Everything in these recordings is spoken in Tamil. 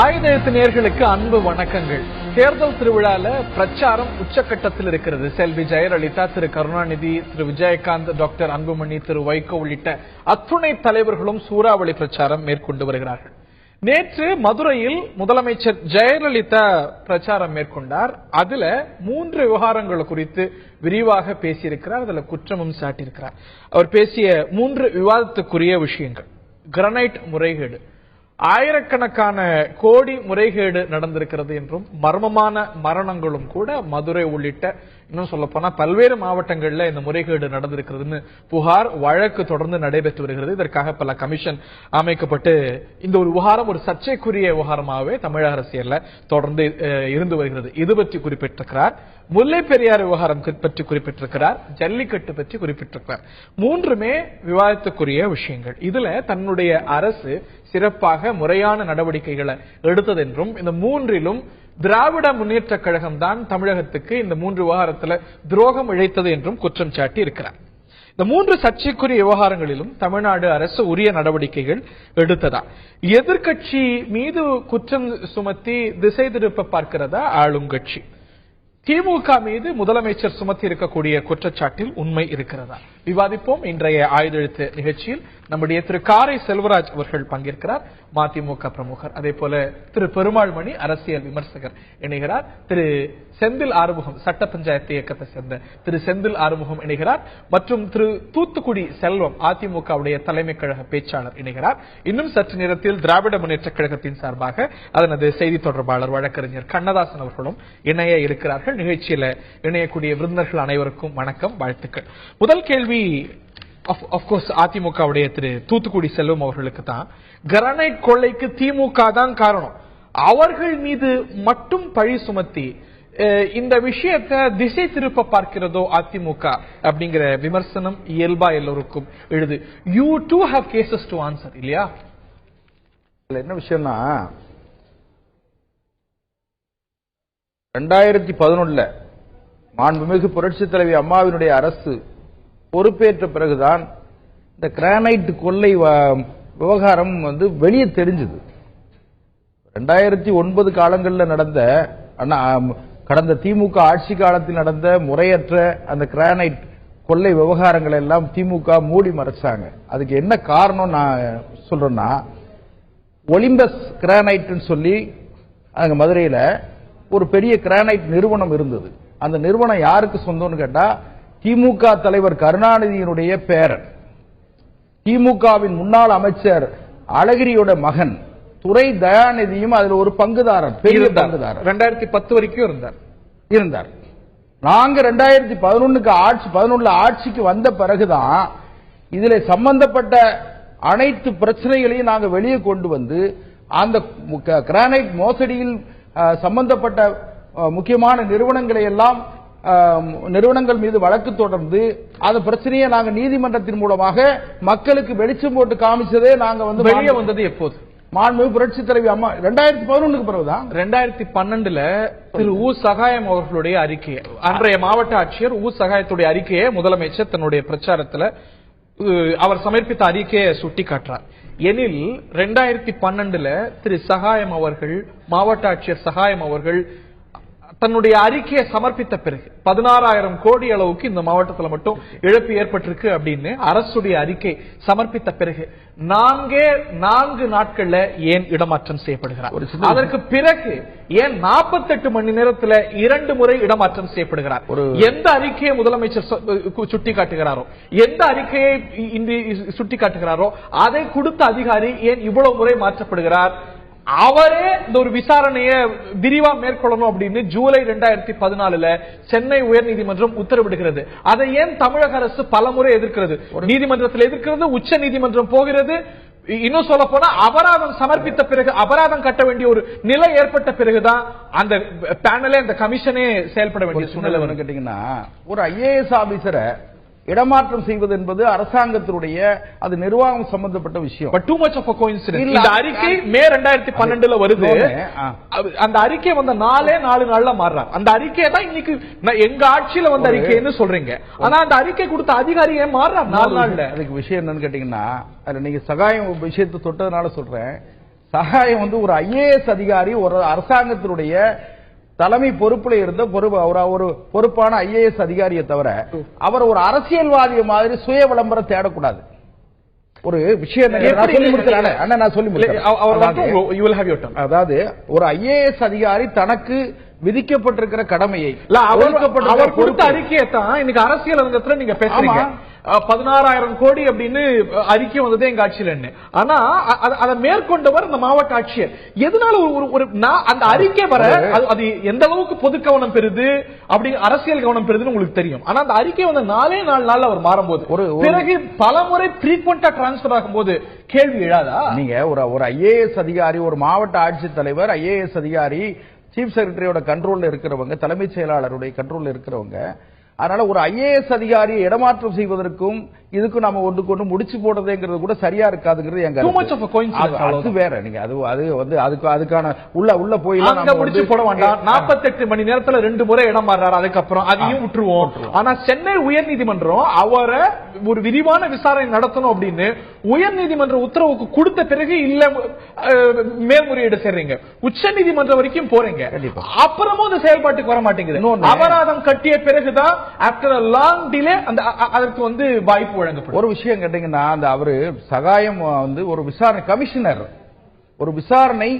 ஆயுத எழுத்து நேயர்களுக்கு அன்பு வணக்கங்கள். தேர்தல் திருவிழால பிரச்சாரம் உச்சக்கட்டத்தில் இருக்கிறது. செல்வி ஜெயலலிதா, திரு கருணாநிதி, திரு விஜயகாந்த், டாக்டர் அன்புமணி, திரு வைகோ உள்ளிட்ட அத்துணை தலைவர்களும் சூறாவளி பிரச்சாரம் மேற்கொண்டு வருகிறார்கள். நேற்று மதுரையில் முதலமைச்சர் ஜெயலலிதா பிரச்சாரம் மேற்கொண்டார். அதுல 3 விவகாரங்கள் குறித்து விரிவாக பேசியிருக்கிறார். அதுல குற்றமும் சாட்டியிருக்கிறார். அவர் பேசிய 3 விவாதத்துக்குரிய விஷயங்கள்: கிரானைட் முறைகேடு, ஆயிரக்கணக்கான கோடி முறைகேடு நடந்திருக்கிறது என்றும் மர்மமான மரணங்களும் கூட மதுரை உள்ளிட்ட இன்னும் சொல்ல போனா பல்வேறு மாவட்டங்கள்ல இந்த முறைகேடு நடந்திருக்கிறதுன்னு புகார் வழக்கு தொடர்ந்து நடைபெற்று வருகிறது. இதற்காக பல கமிஷன் அமைக்கப்பட்டு இந்த ஒரு விவகாரம் ஒரு சர்ச்சைக்குரிய விவகாரமாகவே தமிழக அரசியல்ல தொடர்ந்து இருந்து வருகிறது. இது பற்றி குறிப்பிட்டிருக்கிறார். முல்லை பெரியார் விவகாரம் பற்றி குறிப்பிட்டிருக்கிறார். ஜல்லிக்கட்டு பற்றி குறிப்பிட்டிருக்கிறார். 3மே விவாதத்துக்குரிய விஷயங்கள். இதுல தன்னுடைய அரசு சிறப்பாக முறையான நடவடிக்கைகளை எடுத்தது என்றும் இந்த 3லும் திராவிட முன்னேற்ற கழகம் தான் தமிழகத்துக்கு இந்த 3 விவகாரத்தில் துரோகம் இழைத்தது என்றும் குற்றம் சாட்டி இருக்கிறார். இந்த 3 சர்ச்சைக்குரிய விவகாரங்களிலும் தமிழ்நாடு அரசு உரிய நடவடிக்கைகள் எடுத்ததா? எதிர்கட்சி மீது குற்றம் சுமத்தி திசை திருப்ப பார்க்கிறதா ஆளுங்கட்சி? திமுக மீது முதலமைச்சர் சுமத்தி இருக்கக்கூடிய குற்றச்சாட்டில் உண்மை இருக்கிறதா? விவாதிப்போம். இன்றைய ஆயுத எழுத்து நிகழ்ச்சியில் நம்முடைய திரு காரை செல்வராஜ் அவர்கள் பங்கேற்கிறார், மதிமுக பிரமுகர். அதே போல திரு பெருமாள்மணி அரசியல் விமர்சகர் இணைகிறார். திரு செந்தில் ஆறுமுகம், சட்ட பஞ்சாயத்து இயக்கத்தை சேர்ந்த திரு செந்தில் ஆறுமுகம் இணைகிறார். மற்றும் திரு தூத்துக்குடி செல்வம், அதிமுகவுடைய தலைமை கழக பேச்சாளர் இணைகிறார். இன்னும் சற்று நேரத்தில் திராவிட முன்னேற்ற கழகத்தின் சார்பாக அதனது செய்தி தொடர்பாளர் வழக்கறிஞர் கண்ணதாசன் அவர்களும் இணைய இருக்கிறார்கள். நிகழ்ச்சியில இணையக்கூடிய விருந்தினர்கள் அனைவருக்கும் வணக்கம், வாழ்த்துக்கள். முதல் கேள்வி அதிமுகவுடைய திரு தூத்துக்குடி செல்வம் அவர்களுக்கு தான். கிரானைட் கொள்ளைக்கு திமுக தான் காரணம், அவர்கள் மீது மட்டும் பழி சுமத்தி இந்த விஷயத்தை திசை திருப்ப பார்க்கிறதோ அதிமுக அப்படிங்கிற விமர்சனம் இயல்பா எல்லோருக்கும் எழுது. You do have cases to answer, இல்லையா? என்ன விஷயம்னா, 2011 மாண்புமிகு புரட்சி தலைவி அம்மாவினுடைய அரசு பொறுப்பேற்ற பிறகுதான் இந்த கிரானைட் கொள்ளை விவகாரம் வெளியே தெரிஞ்சது. 2009 காலங்களில் நடந்த கடந்த திமுக ஆட்சி காலத்தில் நடந்த முறையற்ற அந்த கிரானைட் கொள்ளை விவகாரங்கள் எல்லாம் திமுக மூடி மறைச்சாங்க. அதுக்கு என்ன காரணம் நான் சொல்றேன்னா, ஒலிம்பஸ் கிரானைட் சொல்லி அங்க மதுரையில ஒரு பெரிய கிரானைட் நிறுவனம் இருந்தது. அந்த நிறுவனம் யாருக்கு சொந்தம்னு கேட்டா, திமுக தலைவர் கருணாநிதியினுடைய பேரன், திமுகவின் முன்னாள் அமைச்சர் அழகிரியோட மகன் துரை தயாநிதியும் அதில் ஒரு பங்குதாரர், பெரிய பங்குதாரர். 2010 வரைக்கும் இருந்தார். நாங்க 2011 ஆட்சிக்கு வந்த பிறகுதான் இதுல சம்பந்தப்பட்ட அனைத்து பிரச்சனைகளையும் நாங்க வெளியே கொண்டு வந்து அந்த கிரானைட் மோசடியில் சம்பந்தப்பட்ட முக்கியமான நிறுவனங்கள் மீது வழக்கு தொடர்ந்து அந்த பிரச்சனையை நாங்க நீதிமன்றத்தின் மூலமாக மக்களுக்கு வெளிச்சம் போட்டு காமிச்சதே நாங்க வெளியே வந்தது எப்போது? மாண்புமிகு புரட்சி தலைவி அம்மா 2011 பிறகுதான். 2012 திரு உ சகாயம் அவர்களுடைய அறிக்கையை, அன்றைய மாவட்ட ஆட்சியர் உ சகாயத்துடைய அறிக்கையை முதலமைச்சர் தன்னுடைய பிரச்சாரத்தில் அவர் சமர்ப்பித்த அறிக்கையை சுட்டி காட்டுறார். எனில் 2012 திரு சகாயம் அவர்கள், மாவட்ட ஆட்சியர் சகாயம் அவர்கள் தன்னுடைய அறிக்கையை சமர்ப்பித்த பிறகு 16,000 கோடி அளவுக்கு இந்த மாவட்டத்தில் மட்டும் இழப்பு ஏற்பட்டிருக்கு அப்படின்னு அரசுடைய அறிக்கை சமர்ப்பித்த பிறகு 4 நாட்கள்ல ஏன் இடமாற்றம் செய்யப்படுகிறார்? அதற்கு பிறகு ஏன் 48 மணி நேரத்தில் 2 முறை இடமாற்றம் செய்யப்படுகிறார்? எந்த அறிக்கையை முதலமைச்சர் சுட்டி காட்டுகிறாரோ, எந்த அறிக்கையை சுட்டி காட்டுகிறாரோ அதை கொடுத்த அதிகாரி ஏன் இவ்வளவு முறை மாற்றப்படுகிறார்? அவரே இந்த ஒரு விசாரணையை விரிவா மேற்கொள்ளணும் அப்படின்னு ஜூலை 2014 சென்னை உயர்நீதிமன்றம் உத்தரவிடுகிறது. அதை ஏன் தமிழக அரசு பலமுறை எதிர்க்கிறது? நீதிமன்றத்தில் எதிர்க்கிறது, உச்ச நீதிமன்றம் போகிறது. இன்னும் சொல்ல போனா அபராதம் சமர்ப்பித்த பிறகு, அபராதம் கட்ட வேண்டிய ஒரு நிலை ஏற்பட்ட பிறகுதான் அந்த பேனலே, அந்த கமிஷனே செயல்பட வேண்டிய சூழ்நிலை. கேட்டீங்கன்னா, ஒரு ஐஏஎஸ் ஆபீசரை இடமாற்றம் செய்வது என்பது அரசாங்கத்தினுடைய அது நிர்வாகம் சம்பந்தப்பட்ட விஷயம். Too much of a coincidence. இந்த அறிக்கை மே 2012 வருது. அந்த அறிக்கை வந்த 4 நாள்ல மாறுறார். அந்த அறிக்கையை தான் இன்னைக்கு எங்க ஆட்சியில வந்த அறிக்கைன்னு சொல்றீங்க. ஆனா அந்த அறிக்கை கொடுத்த அதிகாரி ஏன் மாறுறார் 4 நாள்ல? அதுக்கு விஷயம் என்னன்னு கேட்டீங்கன்னா, நீங்க சகாயம் விஷயத்தை தொட்டதுனால சொல்றேன். சகாயம் வந்து ஒரு ஐஏஎஸ் அதிகாரி, ஒரு அரசாங்கத்தினுடைய தலைமை பொறுப்புல இருந்த ஒரு பொறுப்பான ஐஏஎஸ் அதிகாரியை தவிர அவர் ஒரு அரசியல்வாதிய மாதிரி சுய விளம்பரம் தேடக்கூடாது. ஒரு விஷயம் நான் சொல்லி முடிக்கிறேன். அதாவது ஒரு ஐஏஎஸ் அதிகாரி தனக்கு விதிக்கப்பட்டிருக்கிற கடமையை அவர் கொடுத்த அறிக்கையை தான் இன்னைக்கு அரசியல் அரங்கத்துல நீங்க பேசுறீங்க. 16,000 கோடி அப்படின்னு அறிக்கை வந்ததே எங்க ஆட்சியில். ஆனா அதை மேற்கொண்டவர் இந்த மாவட்ட ஆட்சியர். எதனால ஒரு அந்த அறிக்கை வர அது எந்த அளவுக்கு பொது கவனம் பெறுது அப்படி அரசியல் கவனம் பெறுதுன்னு உங்களுக்கு தெரியும். ஆனா அந்த அறிக்கை வந்து 4 நாள் அவர் மாறும்போது பிறகு பல முறை ஃப்ரீக்வெண்டா டிரான்ஸ்பர் ஆகும்போது கேள்வி எழாதா? நீங்க ஒரு ஐஏஎஸ் அதிகாரி, ஒரு மாவட்ட ஆட்சித்தலைவர், ஐஏஎஸ் அதிகாரி, சீஃப் செக்ரட்டரியோட கண்ட்ரோல்ல இருக்கிறவங்க, தலைமைச் செயலாளருடைய கண்ட்ரோல்ல இருக்கிறவங்க. அதனால ஒரு ஐஏஎஸ் அதிகாரியை இடமாற்றம் செய்வதற்கும் இதுக்கும் நாம ஒன்றுக்கு ஒன்று முடிச்சு போடுறதுங்கிறது கூட சரியா இருக்காதுங்கிறது எங்க அது வேற. நீங்க அது வந்து அதுக்கான உள்ள போய் முடிச்சு போட வேண்டாம். 48 மணி நேரத்துல 2 முறை இடம் மாறாரு, அதுக்கப்புறம் அதையும் விட்டுருவோம். ஆனா சென்னை உயர்நீதிமன்றம் அவரை ஒரு விரிவான விசாரணை நடத்தணும் அப்படின்னு உயர்நீதிமன்ற உத்தரவுக்கு கொடுத்த பிறகு இல்ல மேல்முறையீடு செய்றீங்க, உச்ச நீதிமன்றம் வரைக்கும் போறீங்க, அப்புறமும் அந்த செயல்பாட்டுக்கு வர மாட்டேங்குது. அபராதம் கட்டிய பிறகுதான் ஆஃப்டர் லாங் டிலே அதற்கு வந்து வாய்ப்பு வழங்கப்படும். ஒரு விஷயம் கேட்டீங்கன்னா, அந்த அவரு சகாயம் வந்து ஒரு விசாரணை கமிஷனர், ஒரு விசாரணை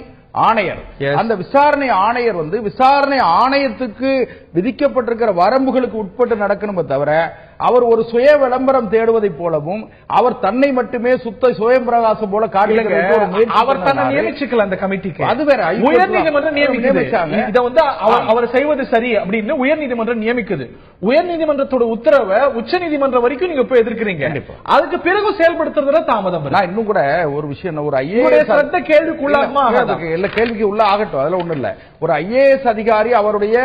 ஆணையர். அந்த விசாரணை ஆணையர் வந்து விசாரணை ஆணையத்துக்கு விதிக்கப்பட்டிருக்கிற வரம்புகளுக்கு உட்பட்டு நடக்கணுமே தவிர அவர் ஒரு சுய விளம்பரம் தேடுவதை போலவும் அவர் தன்னை மட்டுமே சுத்த சுயம் பிரகாசம் போல அவர் தன்னை நியமிச்சுக்கல அந்த கமிட்டிக்கு. அது வேற. உயர்நீதிமன்றம் நியமிச்சாங்க. இதை வந்து அவர் செய்வது சரி அப்படின்னு உயர்நீதிமன்றம் நியமிக்குது. உயர்நீதிமன்றத்தோட உத்தரவை உச்ச நீதிமன்றம் வரைக்கும் நீங்க போய் எதிர்க்கிறீங்க. அதுக்கு பிறகு செயல்படுத்துறதுல தாமதம். நான் இன்னும் கூட ஒரு விஷயம், ஒரு ஐஏஎஸ் கேள்விக்குள்ளாகுமா? கேள்விக்கு உள்ள ஆகட்டும், அதெல்லாம் ஒண்ணு இல்ல. ஒரு ஐஏஎஸ் அதிகாரி அவருடைய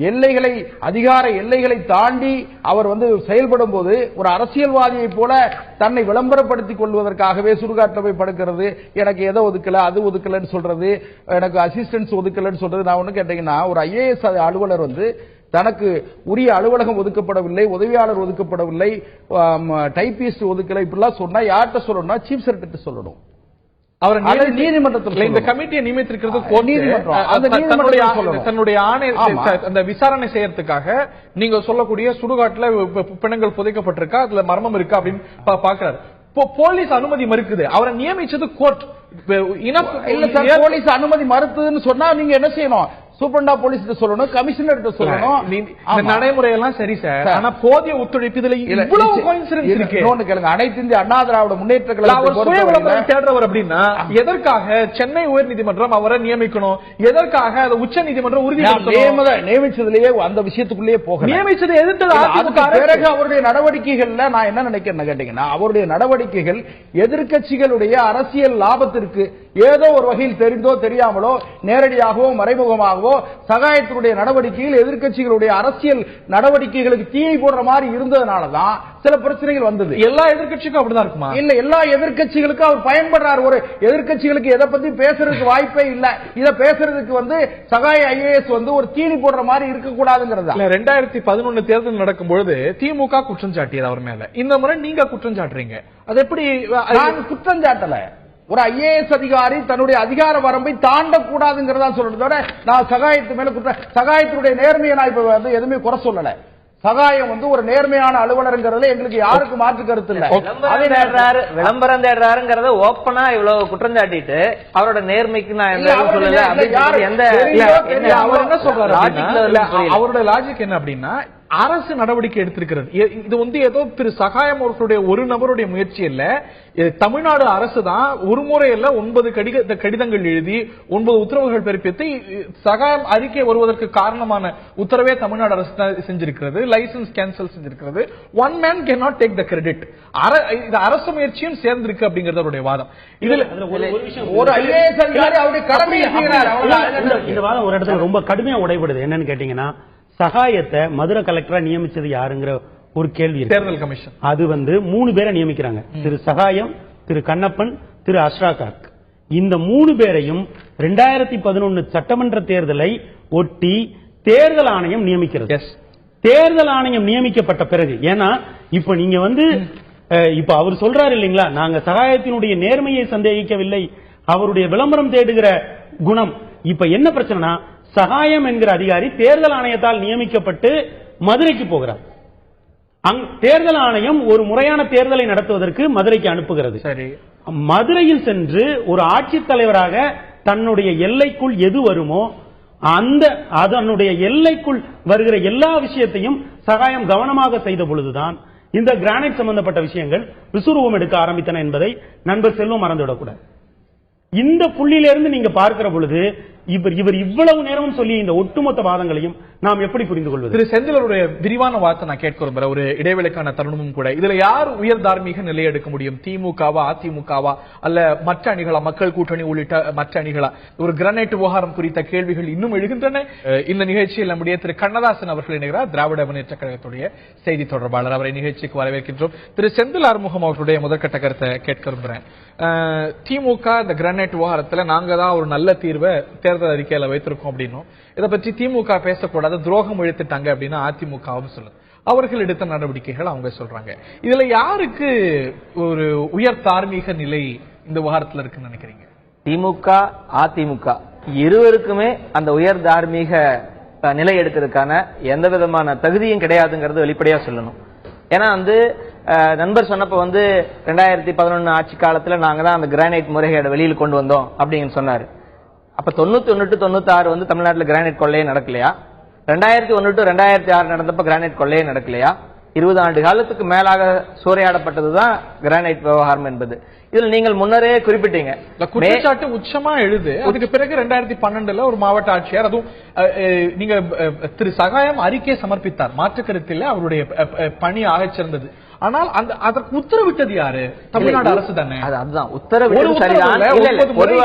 எல்லைகளை, அதிகார எல்லைகளை தாண்டி அவர் வந்து செயல்படும் போது ஒரு அரசியல்வாதியை போல தன்னை விளம்பரப்படுத்திக் கொள்வதற்காகவே சுடுகாட்டில் போய் படுக்கிறது, எனக்கு எதை ஒதுக்கல அது ஒதுக்கலன்னு சொல்றது, எனக்கு அசிஸ்டன்ஸ் ஒதுக்கலன்னு சொல்றது. நான் ஒண்ணு கேட்டீங்கன்னா, ஒரு ஐஏஎஸ் அலுவலர் வந்து தனக்கு உரிய அலுவலகம் ஒதுக்கப்படவில்லை, உதவியாளர் ஒதுக்கப்படவில்லை, டைபிஸ்ட் ஒதுக்கல, இப்படிலாம் சொன்னா யார்கிட்ட சொல்லணும்னா சீஃப் செக்ரட்டரி சொல்லணும். அவர் நீதிமன்றத்தில் இந்த கமிட்டியை நியமித்திருக்கிறது தன்னுடைய ஆணை அந்த விசாரணை செய்யறதுக்காக. நீங்க சொல்லக்கூடிய சுடுகாட்டுல பிணங்கள் புதைக்கப்பட்டிருக்கா, அதுல மர்மம் இருக்கா அப்படின்னு பாக்குறாரு. போலீஸ் அனுமதி மறுக்குது. அவரை நியமிச்சது கோர்ட். போலீஸ் அனுமதி மறுத்ததுன்னு சொன்னா நீங்க என்ன செய்யணும்? சூப்பரண்டா போலீஸ் சொல்லணும், கமிஷனர் சொல்லணும். நடைமுறையெல்லாம் சரி சார், ஆனா போதிய ஒத்துழைப்பு இதுல இவ்வளவு கோயின்சிடன்ஸ் இருக்கு. கேளுங்க, அனைத்து இந்திய அண்ணா திராவிட முன்னேற்ற கழகம் தேடுறவர் அப்படின்னா எதற்காக சென்னை உயர்நீதிமன்றம் அவரை நியமிக்கணும்? எதற்காக அதை உச்ச நீதிமன்றம் உறுதி நியமிச்சதுலயே அந்த விஷயத்துக்குள்ளேயே போக நியமிச்சது எதிர்த்து பிறகு அவருடைய நடவடிக்கைகள்ல நான் என்ன நினைக்கிறேன் கேட்டீங்கன்னா, அவருடைய நடவடிக்கைகள் எதிர்க்கட்சிகளுடைய அரசியல் லாபத்திற்கு ஏதோ ஒரு வகையில் தெரிந்தோ தெரியாமலோ நேரடியாகவோ மறைமுகமாகவோ சகாயத்தினுடைய நடவடிக்கையில் எதிர்க்கட்சிகளுடைய அரசியல் நடவடிக்கைகளுக்கு தீயை போடுற மாதிரி இருந்ததுனாலதான் சில பிரச்சனைகள் வந்தது. எல்லா எதிர்க்கட்சிக்கும் அப்படிதான் இருக்குமா? இல்ல, எல்லா எதிர்க்கட்சிகளுக்கும் அவர் பயன்படுறார். ஒரு எதிர்க்கட்சிகளுக்கு எதை பத்தி பேசுறதுக்கு வாய்ப்பே இல்ல. இத பேசுறதுக்கு வந்து சகாய ஐஏஎஸ் வந்து ஒரு தீனி போடுற மாதிரி இருக்கக்கூடாதுங்கிறதா. 2011 தேர்தல் நடக்கும் பொழுது திமுக குற்றம் சாட்டியது அவர் மேல. இந்த முறை நீங்க குற்றம் சாட்டுறீங்க. அது எப்படி? குற்றம் சாட்டல. ஒரு ஐஏஎஸ் அதிகாரி தன்னுடைய அதிகார வரம்பை தாண்டக்கூடாதுங்கிறதா சொல்றதோட நான் சகாயத்து மேல சகாயத்தினுடைய நேர்மையை நான் இப்ப வந்து எதுவுமே குறை சொல்லல. சகாயம் வந்து ஒரு நேர்மையான அலுவலருங்கிறதுல எங்களுக்கு யாருக்கு மாற்று கருத்து இல்ல. விளம்பரம் தேடுறாருங்கிறத ஓப்பனா இவ்வளவு குற்றம் சாட்டிட்டு அவரோட நேர்மைக்கு நான் சொல்லல. அவர் என்ன சொல்றாரு? அவருடைய லாஜிக் என்ன அப்படின்னா, அரசு நடவடிக்கை எடுத்திருக்கிறது. இது வந்து ஏதோ திரு சகாயம் அவர்களுடைய ஒரு நபருடைய முயற்சி இல்ல. தமிழ்நாடு அரசு தான் ஒரு முறை இல்ல 9 கடிதங்கள் எழுதி 9 உத்தரவுகள் பிறப்பித்து சகாயம் அறிக்கை வருவதற்கு காரணமான உத்தரவே தமிழ்நாடு அரசு தான் செஞ்சிருக்கிறது. லைசன்ஸ் கேன்சல் செஞ்சிருக்கிறது. One man can not take the credit. அரசு முயற்சியும் சேர்ந்திருக்கு அப்படிங்கிறது அவருடைய வாதம். இதுல ஒரு ஐஏஎஸ் அதிகாரி அவருடைய கடமையை இந்த வாதம் ஒரு இடத்துல ரொம்ப கடுமையா உடைபடுது. என்னன்னு கேட்டீங்கன்னா, சகாயத்தை மதுரை கலெக்டரா நியமிச்சது யாருங்கிற ஒரு கேள்வி. தேர்தல் கமிஷன் அது வந்து 3 பேரை நியமிக்கிறாங்க. திரு சகாயம், திரு கண்ணப்பன், திரு அஷ்ரா கார்க். இந்த 3 பேரையும் 2011 சட்டமன்ற தேர்தலை ஒட்டி தேர்தல் ஆணையம் நியமிக்கிறது. தேர்தல் ஆணையம் நியமிக்கப்பட்ட பிறகு, ஏன்னா இப்ப நீங்க வந்து இப்ப அவர் சொல்றாரு இல்லீங்களா, நாங்க சகாயத்தினுடைய நேர்மையை சந்தேகிக்கவில்லை, அவருடைய விளம்பரம் தேடுகிற குணம். இப்ப என்ன பிரச்சனைனா, சகாயம் என்கிற அதிகாரி தேர்தல் ஆணையத்தால் நியமிக்கப்பட்டு மதுரைக்கு போகிறார். தேர்தல் ஆணையம் ஒரு முறையான தேர்தலை நடத்துவதற்கு மதுரைக்கு அனுப்புகிறது. சரி, மதுரையில் சென்று ஒரு ஆட்சித்தலைவராக தன்னுடைய எல்லைக்குள் எது வருமோ அதனுடைய எல்லைக்குள் வருகிற எல்லா விஷயத்தையும் சகாயம் கவனமாக செய்த பொழுதுதான் இந்த கிரானைட் சம்பந்தப்பட்ட விஷயங்கள் விசுரூபம் எடுக்க ஆரம்பித்தன என்பதை நண்பர் செல்வம் மறந்துவிடக்கூடாது. இந்த புள்ளியிலிருந்து நீங்க பார்க்கிற பொழுது இவர் இவ்வளவு நேரமும் சொல்லி இந்த ஒட்டுமொத்த வாதங்களையும் நாம் எப்படி புரிந்து கொள்வது? திரு செந்திலருடைய விரிவான வார்த்தை நான் கேட்க விரும்புறேன். ஒரு இடைவேளைக்கான தருணமும் கூட. இதுல யார் உயர் தார்மீக நிலை எடுக்க முடியும்? திமுகவா, அதிமுகவா, அல்ல மற்ற அணிகளா, மக்கள் கூட்டணி உள்ளிட்ட மற்ற அணிகளா? ஒரு கிரானைட் விவகாரம் குறித்த கேள்விகள் இன்னும் எழுகின்றன. இந்த நிகழ்ச்சியில் நம்முடைய திரு கண்ணதாசன் அவர்கள் இணைகிறார், திராவிட முன்னேற்ற கழகத்துடைய செய்தி தொடர்பாளர். அவரை நிகழ்ச்சிக்கு வரவேற்கின்றோம். திரு செந்தில் ஆறுமுகம் அவர்களுடைய முதற்கட்ட கருத்தை கேட்க விரும்புறேன். திமுக இந்த கிரானைட் விவகாரத்துல நாங்க தான் ஒரு நல்ல தீர்வை தேர்தல் அறிக்கையில வைத்திருக்கோம் அப்படின்னும், இதை பற்றி திமுக பேசக்கூடாது, துரோகம் இழுத்துட்டாங்க அப்படின்னு அதிமுகவும் சொல்லுது. அவர்கள் எடுத்த நடவடிக்கைகள் அவங்க சொல்றாங்க. இதுல யாருக்கு ஒரு உயர் தார்மீக நிலை இந்த விவகாரத்துல இருக்குன்னு நினைக்கிறீங்க? திமுக, அதிமுக இருவருக்குமே அந்த உயர் தார்மீக நிலை எடுக்கிறதுக்கான எந்த விதமான தகுதியும் கிடையாதுங்கிறது வெளிப்படையா சொல்லணும். ஏன்னா நண்பர் சொன்னப்ப 2011 ஆட்சி காலத்துல நாங்க தான் அந்த கிரானைட் முறைகேட வெளியில் கொண்டு வந்தோம் அப்படின்னு சொன்னாரு. அப்ப 91 to 96 தமிழ்நாட்டில் கிரானைட் கொள்ளையே நடக்கலையா? 2001 to 2006 நடந்தப்ப கிரானைட் கொள்ளையே நடக்கலையா? 20 ஆண்டு காலத்துக்கு மேலாக சூறையாடப்பட்டதுதான் கிரானைட் விவகாரம் என்பது. இதுல நீங்கள் முன்னரே குறிப்பிட்டீங்க, குற்றச்சாட்டு உச்சமா எழுது. அதுக்கு பிறகு 2012 ஒரு மாவட்ட ஆட்சியர், அதுவும் நீங்க திரு சகாயம் அறிக்கை சமர்ப்பித்தார், மாற்று கருத்தில் அவருடைய பணி ஆகச் சிறந்தது. ஆனால் அதற்கு உத்தரவிட்டது யாரு? தமிழ்நாடு அரசு தானே. அதுதான் உத்தரவிட்டது சரிதான்.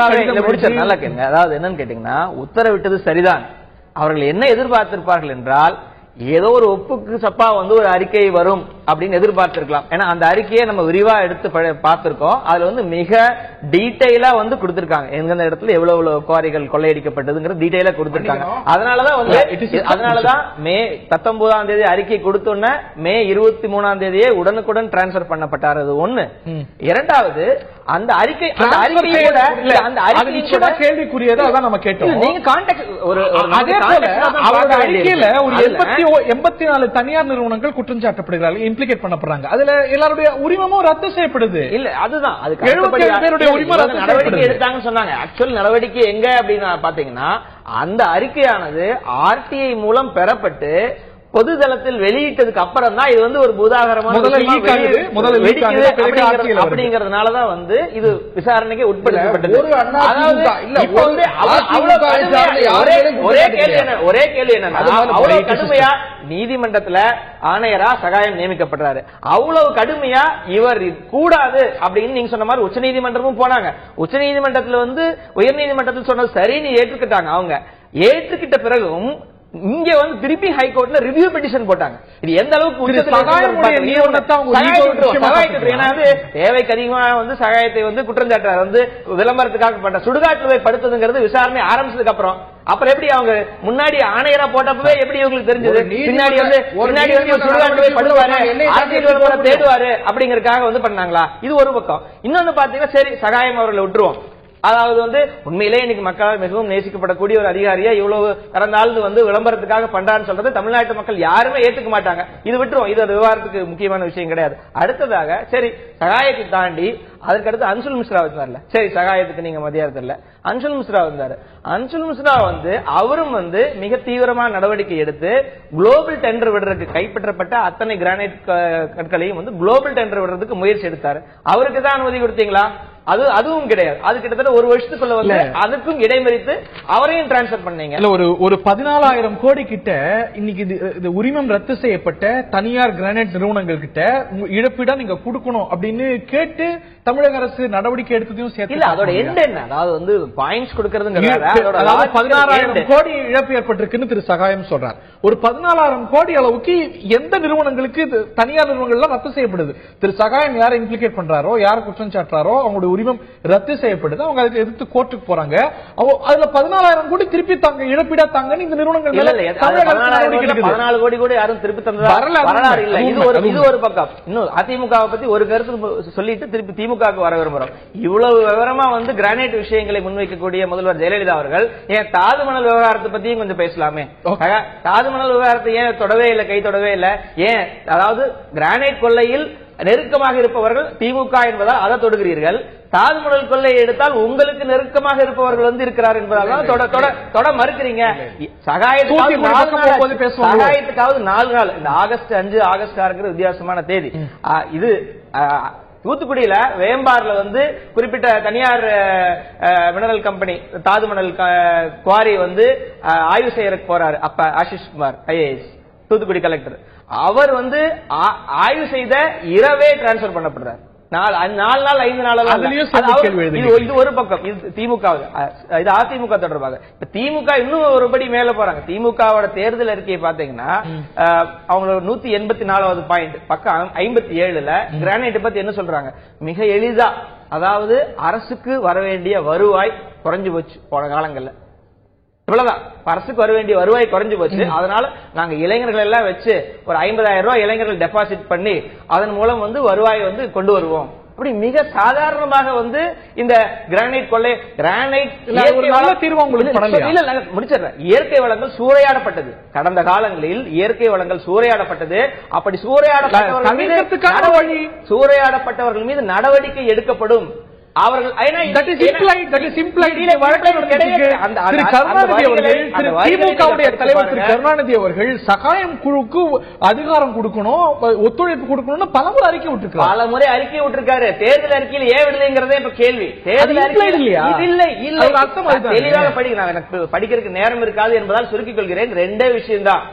நல்லா கேளுங்க. அதாவது என்னன்னு கேட்டீங்கன்னா, உத்தரவிட்டது சரிதான். அவர்கள் என்ன எதிர்பார்த்திருப்பார்கள் என்றால், ஏதோ ஒரு ஒப்புக்கு சப்பா ஒரு அறிக்கை வரும் அப்படின்னு எதிர்பார்த்திருக்கலாம். ஏன்னா அந்த அறிக்கையை நம்ம விரிவா எடுத்து பார்த்திருக்கோம். அதுல மிக டீடைலா கொடுத்திருக்காங்க, எந்தெந்த இடத்துல எவ்வளவு குவாரிகள் கொள்ளையடிக்கப்பட்டதுங்கிற டீடைலா கொடுத்திருக்காங்க. அதனாலதான் மே 19ஆம் தேதி அறிக்கை கொடுத்தோன்ன மே 23ஆம் தேதியே உடனுக்குடன் டிரான்ஸ்பர் பண்ணப்பட்டார். அது ஒண்ணு. இரண்டாவது, அந்த அறிக்கை கேள்விக்குரியது. அதான் நம்ம கேட்டோம். நீங்க கான்டாக்ட் ஒரு அறிக்கையில ஒரு 84 தனியார் நிறுவனங்கள் குற்றம் சாட்டப்படுகிறார்கள், இம்ப்ளிகேட் பண்ணப்படுறாங்க. அதுல எல்லாருடைய உரிமமும் ரத்து செய்யப்படுது. இல்ல, அதுதான் நடவடிக்கை எடுத்தாங்கன்னு சொன்னாங்க. ஆக்சுவல் நடவடிக்கை எங்க அப்படின்னு பாத்தீங்கன்னா, அந்த அறிக்கையானது ஆர்டிஐ மூலம் பெறப்பட்டு பொதுதளத்தில் வெளியிட்டதுக்கு அப்புறம் தான் இது ஒரு பூதாகரமான அப்படிங்கறதுனாலதான் இது விசாரணைக்கு உட்படுத்தப்பட்டது. ஒரே கேள்வி என்னன்னா, அவ்வளவு கடுமையா நீதிமன்றத்துல ஆணையரா சகாயம் நியமிக்கப்படுறாரு, அவ்வளவு கடுமையா இவர் கூடாது அப்படின்னு நீங்க சொன்ன மாதிரி உச்ச நீதிமன்றமும் போனாங்க. உச்ச நீதிமன்றத்துல உயர் நீதிமன்றத்தில் சொன்னது சரின்னு ஏற்றுக்கிட்டாங்க. அவங்க ஏற்றுக்கிட்ட பிறகும் இங்க திருப்பி ஹைகோர்ட்ல ரிவ்யூ பெட்டிஷன் போட்டாங்க. இது எந்த அளவுக்கு தேவைக்கு அதிகமா சகாயத்தை குற்றம் சாட்டுறாரு, விளம்பரத்துக்காக பண்ண சுடுகாட்டுல போய் படுத்ததுங்கிறது விசாரணை ஆரம்பிச்சதுக்கு அப்புறம் எப்படி அவங்க முன்னாடி ஆணையரா போட்டப்பவே எப்படி இவங்களுக்கு தெரிஞ்சது? பின்னாடி சுடுகாட்டுல போய் படுவாரு, அரசியல் விளம்பரம் தேடுவாரு அப்படிங்கறதுக்காக பண்ணாங்களா? இது ஒரு பக்கம். இன்னொன்னு பாத்தீங்கன்னா, சரி சகாயம் அவர்களை விட்டுருவோம். அதாவது உண்மையிலே இன்னைக்கு மக்களால் மிகவும் நேசிக்கப்படக்கூடிய ஒரு அதிகாரியா இவ்வளவு கடந்தாலும் விளம்பரத்துக்காக பண்றான்னு சொல்றது தமிழ்நாட்டு மக்கள் யாருமே ஏற்றுக்க மாட்டாங்க. இது விட்டுரும், இது விவகாரத்துக்கு முக்கியமான விஷயம் கிடையாது. அடுத்ததாக சரி சகாயத்தை தாண்டி அதற்கடுத்து அன்சுல் மிஸ்ரா வந்தார்ல, சரி சகாயத்துக்கு நீங்க மதியாரத்தில் இல்ல, அன்சுல் மிஸ்ரா வந்தாரு. அன்சுல் மிஸ்ரா அவரும் மிக தீவிரமான நடவடிக்கை எடுத்து குளோபல் டெண்டர் விடுறதுக்கு கைப்பற்றப்பட்ட அத்தனை கிரானைட் கற்களையும் குளோபல் டெண்டர் விடுறதுக்கு முயற்சி எடுத்தாரு. அவருக்கு தான் அனுமதி கொடுத்தீங்களா? அதுவும் கிடையாது. அது கிட்டத்தட்ட ஒரு வருஷத்துக்குள்ள அதுக்கும் இடைமறித்து அவரையும் டிரான்ஸ்பர் பண்ணீங்க. ஒரு 14,000 கோடி கிட்ட இன்னைக்கு உரிமம் ரத்து செய்யப்பட்ட தனியார் கிரானைட் நிறுவனங்கள் கிட்ட இழப்பீடா நீங்க கொடுக்கணும் அப்படின்னு கேட்டு தமிழக அரசு நடவடிக்கை எடுத்ததையும் சேர்த்து அதோட எண்ட் என்ன? அதாவது பாயிண்ட்ஸ் கொடுக்கறதுங்க. 16,000 கோடி இழப்பு ஏற்பட்டிருக்குன்னு திரு சகாயம் சொல்றார். ஒரு 14,000 கோடி அளவுக்கு எந்த நிறுவனங்களுக்கு தனியார் நிறுவனங்கள் ரத்து செய்யப்படுது? திரு சகாயம் யாரை இம்ப்ளிகேட் பண்றாரோ, யாரை குற்றம் சாட்டுறாரோ அவங்களுடைய உரிமம் ரத்து செய்யப்படுது. அவங்க அதுக்கு எதிர்த்து கோர்ட்டுக்கு போறாங்க. அதுல 14,000 கோடி திருப்பி தாங்க, இழப்பீடா தாங்கன்னு இந்த நிறுவனங்கள் 14 கோடி கூட யாரும் திருப்பி தந்ததா வரலாறு இல்ல. இது ஒரு பக்கம். இன்னும் அதிமுக பத்தி ஒரு கருத்து சொல்லிட்டு திருப்பி திமுக திமுகவுக்கு வர விரும்புறோம். இவ்வளவு விவரமா வந்து கிரானைட் விஷயங்களை முன்வைக்கக்கூடிய முதல்வர் ஜெயலலிதா அவர்கள் ஏன் தாது மணல் விவகாரத்தை பத்தியும் கொஞ்சம் பேசலாமே. தாது மணல் விவகாரத்தை ஏன் தொடவே இல்லை, கை தொடவே இல்லை? ஏன், அதாவது கிரானைட் கொள்ளையில் நெருக்கமாக இருப்பவர்கள் திமுக என்பதால் அதை தொடுகிறீர்கள். தாது மணல் கொள்ளையை எடுத்தால் உங்களுக்கு நெருக்கமாக இருப்பவர்கள் வந்து இருக்கிறார் என்பதால் தொட மறுக்கிறீங்க. சகாயத்துக்காவது 4 நாள், இந்த ஆகஸ்ட் 5 ஆகஸ்ட் 6 வித்தியாசமான தேதி. இது தூத்துக்குடியில வேம்பார்ல வந்து குறிப்பிட்ட தனியார் மினரல் கம்பெனி தாது மணல் குவாரி வந்து ஆய்வு செய்யறதுக்கு போறாரு. அப்ப ஆஷிஷ் குமார் IAS தூத்துக்குடி கலெக்டர், அவர் வந்து ஆய்வு செய்த இரவே டிரான்ஸ்பர் பண்ணப்படுறார். 4 நாள் 5 நாள். இது ஒரு பக்கம், இது திமுக, இது அதிமுக தொடர்பாக. இப்ப திமுக இன்னும் ஒருபடி மேல போறாங்க. திமுகவோட தேர்தல் அறிக்கையை பாத்தீங்கன்னா அவங்க 184வது பாயிண்ட் பக்கம் 57ல கிரானைட் பத்தி என்ன சொல்றாங்க? மிக எளிதா, அதாவது அரசுக்கு வர வேண்டிய வருவாய் குறைஞ்சு போச்சு போன காலங்கள்ல. இவ்வளவுதான், அரசுக்கு வர வேண்டிய வருவாய் குறைஞ்சு போச்சு. அதனால நாங்க இளைஞர்கள் எல்லாம் வச்சு ஒரு 50,000 ரூபாய் இளைஞர்கள் டெபாசிட் பண்ணி அதன் மூலம் வந்து வருவாய் வந்து கொண்டு வருவோம். அப்படி மிக சாதாரணமாக வந்து இந்த கிரானைட் கொள்ளை, கிரானைட் முடிச்சிடறேன். இயற்கை வளங்கள் சூறையாடப்பட்டது கடந்த காலங்களில், இயற்கை வளங்கள் சூறையாடப்பட்டது. அப்படி சூறையாடப்பட்டவர்கள் மீது நடவடிக்கை எடுக்கப்படும். அவர்கள் கருணாநிதி அவர்கள் சகாயம் குழுக்கு அதிகாரம் கொடுக்கணும், ஒத்துழைப்பு கொடுக்கணும்னு பலமுறை அறிக்கை விட்டுருக்காரு. தேர்தல் அறிக்கையில் ஏன் விடலைங்கிறதே இப்ப கேள்வி. தேர்தல் தெளிவாக படிக்கிறேன், எனக்கு படிக்கிறதுக்கு நேரம் இருக்காது என்பதால் சுருக்கிக் கொள்கிறேன். 2 விஷயம் தான்.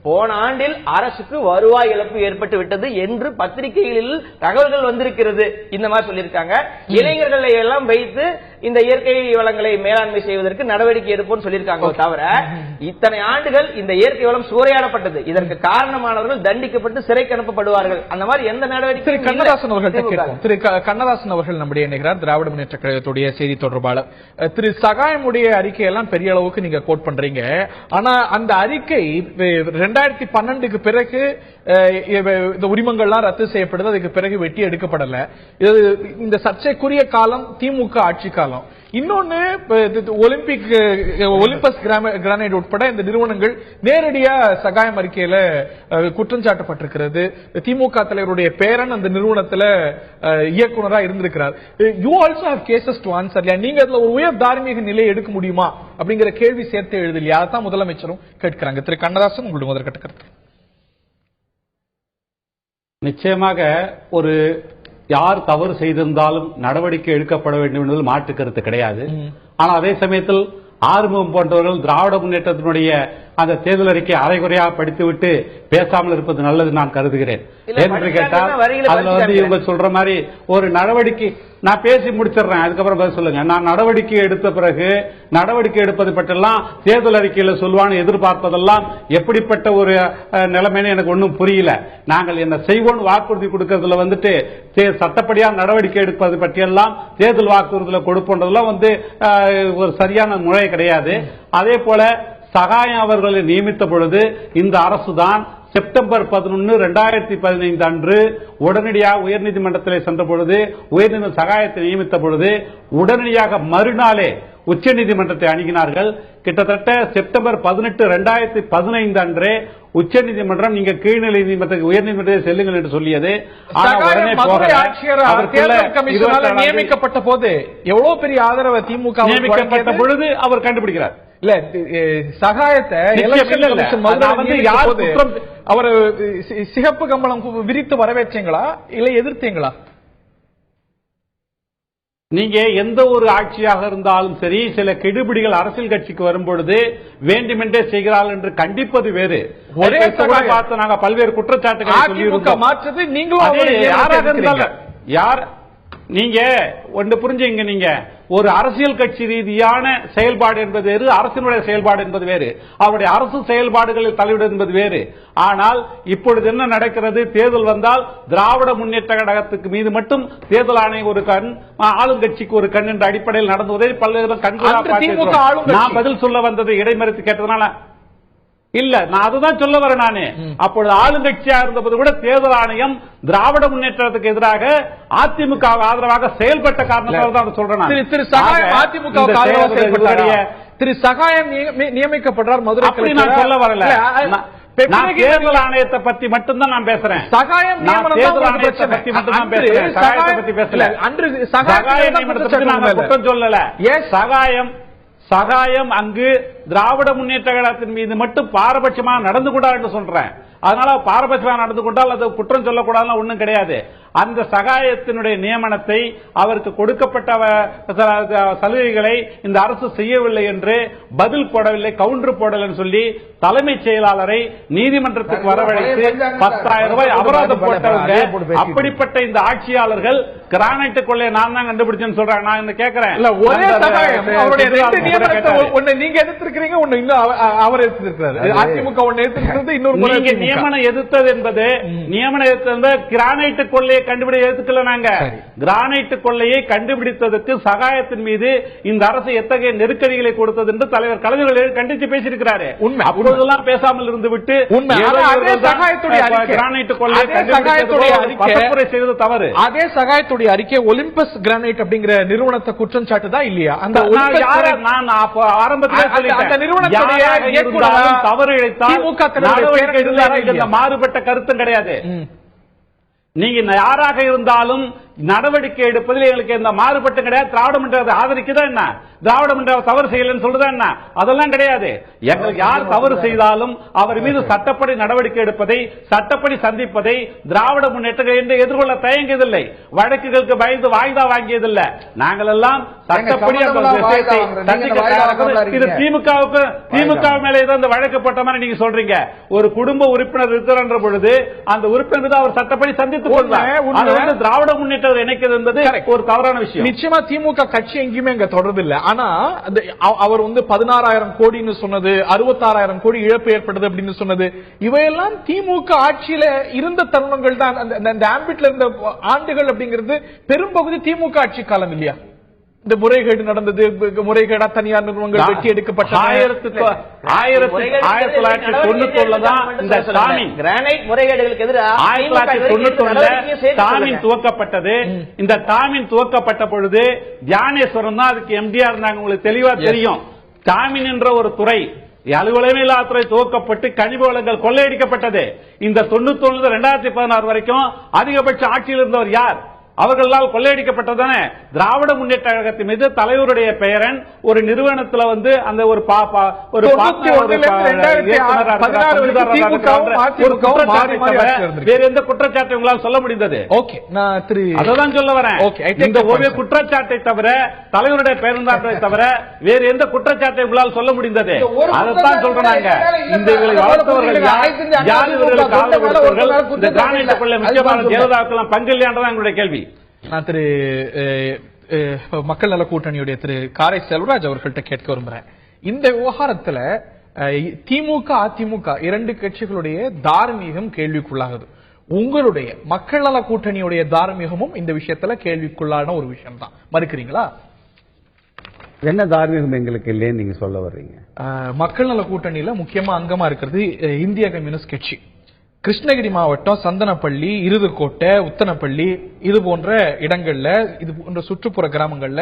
போன ஆண்டில் அரசுக்கு வருவாய் இழப்பு ஏற்பட்டு விட்டது என்று பத்திரிகைகளில் தகவல்கள் வந்திருக்கிறது. இந்த மாதிரி சொல்லியிருக்காங்க. இளைஞர்களை எல்லாம் வைத்து இந்த இயற்கை வளங்களை மேலாண்மை செய்வதற்கு நடவடிக்கை எடுப்போம் சொல்லியிருக்காங்க. தவிர இத்தனை ஆண்டுகள் இந்த இயற்கை வளம் சூறையாடப்பட்டது, இதற்கு காரணமானவர்கள் தண்டிக்கப்பட்டு சிறைக்கு அனுப்பப்படுவார்கள். அந்த மாதிரி எந்த நடவடிக்கை? திரு கண்ணதாசன் அவர்கள் நம்முடைய இணைகிறார், திராவிட முன்னேற்ற கழகத்துடைய செய்தி தொடர்பாளர். திரு சகாயமுடைய அறிக்கையெல்லாம் பெரிய அளவுக்கு நீங்க கோட் பண்றீங்க. ஆனா அந்த அறிக்கை 2012க்கு பிறகு இந்த உரிமங்கள்லாம் ரத்து செய்யப்படுது, அதுக்கு பிறகு வெட்டி எடுக்கப்படல. இந்த சர்ச்சைக்குரிய காலம் திமுக ஆட்சி காலம். இன்னொன்னு, ஒலிம்பஸ் கிரானைட் உட்பட இந்த நிறுவனங்கள் நேரடியா சகாயம் அறிக்கையில குற்றம் சாட்டப்பட்டிருக்கிறது. திமுக தலைவருடைய பேரன் அந்த நிறுவனத்துல இயக்குனரா இருந்திருக்கிறார். You also have cases to answer. நீங்க அதுல ஒரு உயர் தார்மீக நிலையை எடுக்க முடியுமா அப்படிங்கிற கேள்வி சேர்த்து எழுதலையா? அதான் முதலமைச்சரும் கேட்கிறாங்க. திரு கண்ணதாசன், உங்களுடைய முதற்கட்ட கருத்து. நிச்சயமாக ஒரு யார் தவறு செய்திருந்தாலும் நடவடிக்கை எடுக்கப்பட வேண்டும் என்பதில் மாற்று கருத்து கிடையாது. ஆனால் அதே சமயத்தில் ஆறுமுகம் போன்றவர்கள் திராவிட முன்னேற்றத்தினுடைய அந்த தேர்தல் அறிக்கை அரைகுறையாக படித்துவிட்டு பேசாமல் இருப்பது நல்லது நான் கருதுகிறேன். ஏன்னு கேட்டால் அதுல வந்து இவங்க சொல்ற மாதிரி ஒரு நடவடிக்கை, நான் பேசி முடிச்சிடுறேன், அதுக்கப்புறம் பதில் சொல்லுங்க. நான் நடவடிக்கை எடுத்த பிறகு நடவடிக்கை எடுப்பது பற்றெல்லாம் தேர்தல் அறிக்கையில சொல்வான்னு எதிர்பார்ப்பதெல்லாம் எப்படிப்பட்ட ஒரு நிலைமைன்னு எனக்கு ஒன்றும் புரியல. நாங்கள் என்ன செய்வோம் வாக்குறுதி கொடுக்கறதுல வந்துட்டு சட்டப்படியான நடவடிக்கை எடுப்பது பற்றியெல்லாம் தேர்தல் வாக்குறுதியில் கொடுப்போன்றதெல்லாம் வந்து ஒரு சரியான முறை கிடையாது. அதே போல சகாயம் அவர்களை நியமித்த பொழுது இந்த அரசுதான் செப்டம்பர் 11, 2015 அன்று உடனடியாக உயர்நீதிமன்றத்தில் சென்ற பொழுது, உயர்நீதிமன்ற சகாயத்தை நியமித்த பொழுது உடனடியாக மறுநாளே உச்சநீதிமன்றத்தை அணுகினார்கள். கிட்டத்தட்ட செப்டம்பர் 18, 2015 அன்றே உச்சநீதிமன்றம் நீங்க கீழ்நிலை நீதிமன்றத்துக்கு உயர்நீதிமன்றத்தை செல்லுங்கள் என்று சொல்லியது. நியமிக்கப்பட்ட போது எவ்வளவு பெரிய ஆதரவு திமுக நியமிக்கப்பட்ட பொழுது அவர் கண்டுபிடிக்கிறார். இல்ல சகாயத்தை அவர் சிகப்பு கம்பளம் விரித்து வரவேற்றீங்களா இல்ல எதிர்த்தீங்களா? நீங்க எந்த ஒரு ஆட்சியாக இருந்தாலும் சரி, சில கெடுபிடிகள் அரசியல் கட்சிக்கு வரும்பொழுது வேண்டுமென்றே செய்கிறார்கள் என்று கண்டிப்பது வேறு. ஒரே பார்த்து நாங்க பல்வேறு குற்றச்சாட்டுகளை மாற்றது நீங்களும் யாராக இருந்தாலும் யார் நீங்க ஒன்று புரிஞ்சுங்க. நீங்க ஒரு அரசியல் கட்சி ரீதியான செயல்பாடு என்பது வேறு, அரசினுடைய செயல்பாடு என்பது வேறு, அவருடைய அரசு செயல்பாடுகளில் தலையிடுவது என்பது வேறு. ஆனால் இப்பொழுது என்ன நடக்கிறது? தேர்தல் வந்தால் திராவிட முன்னேற்ற கழகத்துக்கு மீது மட்டும் தேர்தல் ஆணையம் ஒரு கண், ஆளுங்கட்சிக்கு ஒரு கண் என்ற அடிப்படையில் நடந்துவதை பல்வேறு கண்களாக நான் பதில் சொல்ல வந்ததை இடைமறித்து கேட்டதனால இல்ல, நான் அதுதான் சொல்ல வரேன். நானு அப்பொழுது ஆளுங்கட்சியா இருந்தபோது கூட தேர்தல் ஆணையம் திராவிட முன்னேற்றத்துக்கு எதிராக அதிமுக ஆதரவாக செயல்பட்ட காரணத்தால் தான் சொல்றேன். திரு சகாயம் அதிமுக திரு சகாயம் நியமிக்கப்படுறார் மதுரை. அப்படி நான் சொல்ல வரல. நான் தேர்தல் ஆணையத்தை பத்தி மட்டும்தான் நான் பேசுறேன். சகாயம் தேர்தல் ஆணையத்தை பத்தி மட்டும் தான் பேசுறேன். சகாயத்தை பத்தி பேசல. சகாயம் நியமனத்தை பத்தி நான் குற்றம் சொல்லல. சகாயம் அங்கு திராவிட முன்னேற்ற கழகத்தின் மீது மட்டும் பாரபட்சமாக நடந்து கொண்டார் என்று சொல்றேன். அதனால பாரபட்சமாக நடந்து கொண்டால் அது குற்றம் சொல்லக்கூடாதுன்னு ஒண்ணும் கிடையாது. அந்த சகாயத்தினுடைய நியமனத்தை அவருக்கு கொடுக்கப்பட்ட சலுகைகளை இந்த அரசு செய்யவில்லை என்று பதில் போடவில்லை, கவுண்டர் போடலன்னு சொல்லி தலைமைச் செயலாளரை நீதிமன்றத்துக்கு வரவழைத்து 10,000 ரூபாய் அபராதம் போட்டவங்க. அப்படிப்பட்ட இந்த ஆட்சியாளர்கள் கிரானைட் கொள்ளையை நான் தான் கண்டுபிடிச்சேன்னு சொல்றாங்க. நான் என்ன கேட்கிறேன், நீங்க எதிர்த்திருக்கிறீங்க, ஒன்னு இன்னும் அவர் எதிர்த்திருக்கிறாரு. அதிமுக ஒன்னு எதிர்க்கிறது, இன்னொரு நியமனம் எதிர்த்தது என்பது நியமனம் எதிர்த்தது கிரானைட் கொள்ளையை கண்டுபிடி எதுக்கல. நாங்க கிரானைட் கொள்ளையை கண்டுபிடித்ததற்கு சகாயத்தின் மீது இந்த அரசு எத்தகைய நெருக்கடிகளை கொடுத்தது என்று தலைவர் கலைஞர்கள் கண்டித்து பேசியிருக்கிறாரு. அப்பொழுதெல்லாம் பேசாமல் இருந்து விட்டு கிரானைட் கொள்ளையை கண்டுபிடித்தது செய்தது தவறு. அதே சகாயத்துடைய அறிக்கை ஒலிம்பஸ் கிரானைட் அப்படிங்கிற நிறுவனத்தை குற்றம் சாட்டுதா இல்லையா? அந்த நான் ஆரம்பத்தில் அந்த நிறுவனத்துடைய தவறு இழைத்தால் மாறுபட்ட கருத்தும் கிடையாது. நீங்க யாராக இருந்தாலும் நடவடிக்கை எடுப்பதில் எங்களுக்கு எந்த மாறுபட்டும் கிடையாது. திராவிட முன்னேற்றத்தை ஆதரிக்குதா என்ன, திராவிட முன்னேற்ற தவறு செய்யலன்னு சொல்றதா என்ன, அதெல்லாம் கிடையாது. எங்களுக்கு யார் தவறு செய்தாலும் அவர் மீது சட்டப்படி நடவடிக்கை எடுப்பதை, சட்டப்படி சந்திப்பதை திராவிட முன்னேற்றம் என்று எதிர்கொள்ள தயங்கியதில்லை. வழக்குகளுக்கு பயந்து வாய்தா வாங்கியதில்லை. நாங்கள் எல்லாம் சட்டப்படி அந்த விஷயத்தை சந்திக்க. இது திமுக மேலே இந்த வழக்கு போட்ட மாதிரி நீங்க சொல்றீங்க. ஒரு குடும்ப உறுப்பினர் இருக்கிறன்ற பொழுது அந்த உறுப்பினர் மீது அவர் சட்டப்படி சந்தித்துக் கொள்வார். திராவிட முன்னேற்ற இணைக்கிறது என்பது ஒரு தவறான விஷயம். நிச்சயமா திமுக கட்சி எங்கேயுமே இங்க தொடர்பு இல்லை. ஆனா அவர் 16,000 கோடின்னு சொன்னது, 66,000 கோடி இழப்பு ஏற்பட்டது அப்படின்னு சொன்னது, இவையெல்லாம் திமுக ஆட்சியில இருந்த தருணங்கள் தான். அந்த ஆம்பிட்ல இருந்த ஆண்டுகள் அப்படிங்கிறது பெரும்பகுதி திமுக ஆட்சி காலம் இல்லையா? இந்த முறைகேடு நடந்தது, முறைகேடா தனியார் நிறுவனங்கள் வெட்டி எடுக்கப்பட்ட 1991 தான் இந்த ஸ்டாலின் கிரானைட் முறைகேடுகளுக்கு எதிராக 1991 ஸ்டாலின் துவக்கப்பட்டது. இந்த ஸ்டாலின் துவக்கப்பட்ட பொழுது தியானேஸ்வரம் தான் அதுக்கு எம்டிஆர் இருந்தாங்க. உங்களுக்கு தெளிவா தெரியும். ஸ்டாலின் என்ற ஒரு துறை அலுவலகமே இல்லாத துறை துவக்கப்பட்டு கனிம வளங்கள் கொள்ளையடிக்கப்பட்டது. இந்த 91 2016 வரைக்கும் அதிகபட்ச ஆட்சியில் இருந்தவர் யார்? அவர்களால் கொள்ளையடிக்கப்பட்டதானே. திராவிட முன்னேற்ற கழகத்தின் மீது தலைவருடைய பெயரன் ஒரு நிறுவனத்தில் அந்த ஒரு வேற எந்த குற்றச்சாட்டை உங்களால் சொல்ல முடிந்தது? அதான் சொல்ல வரேன். இந்த ஒரு குற்றச்சாட்டை தவிர, தலைவருடைய பெயர்ந்தாட்டை தவிர வேறு எந்த குற்றச்சாட்டை உங்களால் சொல்ல முடிந்தது? அதைத்தான் சொல்றாங்க. இந்த வளர்த்தவர்கள் யார், இவர்களுக்கு ஆதரவு கொடுத்தவர்கள், இந்த கிரானைட் கொள்ளை முக்கியமான தேவதாக்கெல்லாம் பங்கில்லையான்றதான் எங்களுடைய கேள்வி. நான் திரு மக்கள் நல கூட்டணியுடைய திரு காரை செல்வராஜ் அவர்கள்ட்ட கேட்க விரும்புறேன். இந்த விவகாரத்துல திமுக அதிமுக இரண்டு கட்சிகளுடைய தார்மீகம் கேள்விக்குள்ளாகுது. உங்களுடைய மக்கள் நல கூட்டணியுடைய தார்மீகமும் இந்த விஷயத்துல கேள்விக்குள்ளான ஒரு விஷயம் தான். மறுக்கிறீங்களா? என்ன தார்மீகம் எங்களுக்கு இல்லைன்னு நீங்க சொல்ல வர்றீங்க? மக்கள் நல கூட்டணியில முக்கியமா அங்கமா இருக்கிறது இந்திய கம்யூனிஸ்ட் கட்சி. கிருஷ்ணகிரி மாவட்டம் சந்தனப்பள்ளி, இருதுக்கோட்டை, உத்தனப்பள்ளி இது போன்ற இடங்கள்ல, இது போன்ற சுற்றுப்புற கிராமங்கள்ல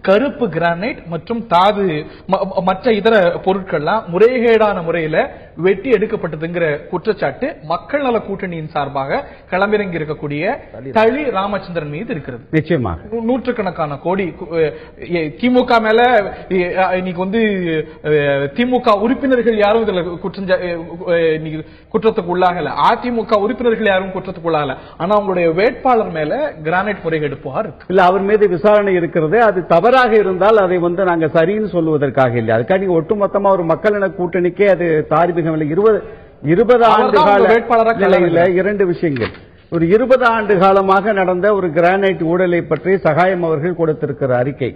கருப்பு கிரானைட் மற்றும் தாது மற்ற இதர பொருட்கள்லாம் முறைகேடான முறையில வெட்டி எடுக்கப்பட்டதுங்கிற குற்றச்சாட்டு மக்கள் நல கூட்டணியின் சார்பாக களமிறங்கி இருக்கக்கூடிய தளி ராமச்சந்திரன் மீது இருக்கிறது. நிச்சயமாக நூற்றுக்கணக்கான கோடி திமுக மேல இன்னைக்கு திமுக உறுப்பினர்கள் யாரும் இதுல குற்றத்துக்கு உள்ளாகல, அதிமுக உறுப்பினர்கள் யாரும் குற்றத்துக்குள்ளாகல. ஆனா அவங்களுடைய வேட்பாளர் மேல கிரானைட் முறைகேடு புகார் இல்ல, அவர் மீது விசாரணை இருக்கிறது. அது தவறாக இருந்தால் அதை நாங்க சரின்னு சொல்லுவதற்காக இல்லை. அதுக்காக ஒட்டுமொத்தமா ஒரு மக்கள் நல கூட்டணிக்கே அது தார்மீகம் இல்லை. 20 ஆண்டு கால வேட்பாளர் இரண்டு விஷயங்கள். ஒரு 20 ஆண்டு காலமாக நடந்த ஒரு கிரானைட் ஊழலை பற்றி சகாயம் அவர்கள் கொடுத்திருக்கிற அறிக்கை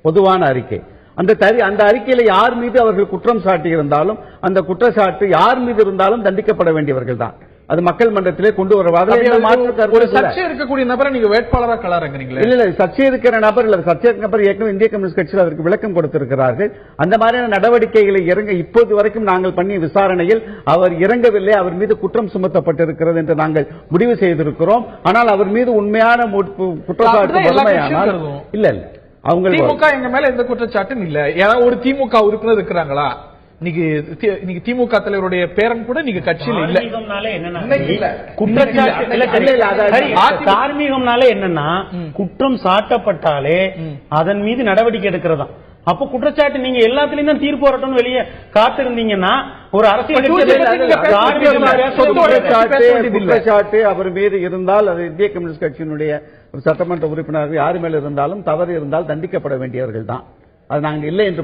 பொதுவான அறிக்கை. அந்த அறிக்கையில யார் மீது அவர்கள் குற்றம் சாட்டி இருந்தாலும் அந்த குற்றச்சாட்டு யார் மீது இருந்தாலும் தண்டிக்கப்பட வேண்டியவர்கள் தான். அது மக்கள் மன்றத்திலே கொண்டு வருவாங்க. ஒரு சர்ச்சை இருக்கக்கூடிய நபரை நீங்க வேட்பாளராக களறங்குறீங்களா? இல்ல, சர்ச்சை இருக்கிற நபர் இல்ல, சர்ச்சை இருக்கிற நபர் ஏற்கனவே இந்திய கம்யூனிஸ்ட் கட்சியில் அதற்கு விளக்கம் கொடுத்திருக்கிறார்கள். அந்த மாதிரியான நடவடிக்கைகளை இப்போது வரைக்கும் நாங்கள் பண்ணிய விசாரணையில் அவர் இறங்கவில்லை, அவர் மீது குற்றம் சுமத்தப்பட்டிருக்கிறது என்று நாங்கள் முடிவு செய்திருக்கிறோம். ஆனால் அவர் மீது உண்மையான குற்றச்சாட்டு வறுமையானால் இல்ல அவங்க திமுக எங்க மேல எந்த குற்றச்சாட்டும் இல்ல. ஏதாவது ஒரு திமுக உறுப்பினர் இருக்கிறாங்களா? நீங்க திமுக தலைவருடைய பேரன் கூட நீங்க கட்சியில் இல்ல. தார்மீகம்னாலே என்னன்னா குற்றம் சாட்டப்பட்டாலே அதன் மீது நடவடிக்கை எடுக்கிறதா. அப்ப குற்றச்சாட்டு நீங்க எல்லாத்திலையும் தான் தீர்ப்பு வரட்டும் வெளியே காத்திருந்தீங்கன்னா ஒரு அரசியல் குற்றச்சாட்டு அவர் மீது இருந்தால் அது இந்திய கம்யூனிஸ்ட் கட்சியினுடைய சட்டமன்ற உறுப்பினர்கள் யார் மேல் இருந்தாலும் தவறு இருந்தால் தண்டிக்கப்பட வேண்டியவர்கள் தான். அது நாங்கள் இல்லை என்று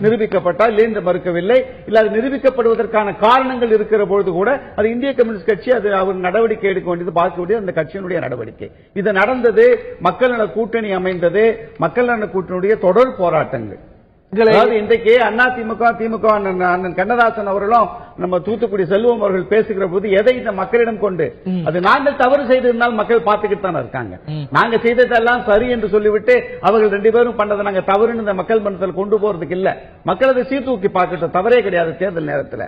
நிரூபிக்கப்பட்டால் இல்லை என்று மறுக்கவில்லை. இல்ல அது நிரூபிக்கப்படுவதற்கான காரணங்கள் இருக்கிற பொழுது கூட அது இந்திய கம்யூனிஸ்ட் கட்சி அது அவர் நடவடிக்கை எடுக்க வேண்டியது பார்க்க வேண்டியது அந்த கட்சியினுடைய நடவடிக்கை. இது நடந்தது, மக்கள் நல கூட்டணி அமைந்தது, மக்கள் நல கூட்டணியுடைய தொடர் போராட்டங்கள். அதாவது இன்றைக்கு அதிமுக திமுக அண்ணன் கண்ணதாசன் அவர்களும் நம்ம தூத்துக்குடி செல்வம் அவர்கள் பேசுகிற போது எதை இந்த மக்களிடம் கொண்டு அது நாங்கள் தவறு செய்திருந்தால் மக்கள் பார்த்துக்கிட்டு தானே இருக்காங்க. நாங்க செய்ததெல்லாம் சரி என்று சொல்லிவிட்டு அவர்கள் 2 பேரும் பண்ணதை நாங்க தவறுன்னு இந்த மக்கள் மன்றத்தில் கொண்டு போறதுக்கு இல்ல. மக்கள் அதை சீர்தூக்கி பார்க்கட்டும், தவறே கிடையாது தேர்தல் நேரத்தில்.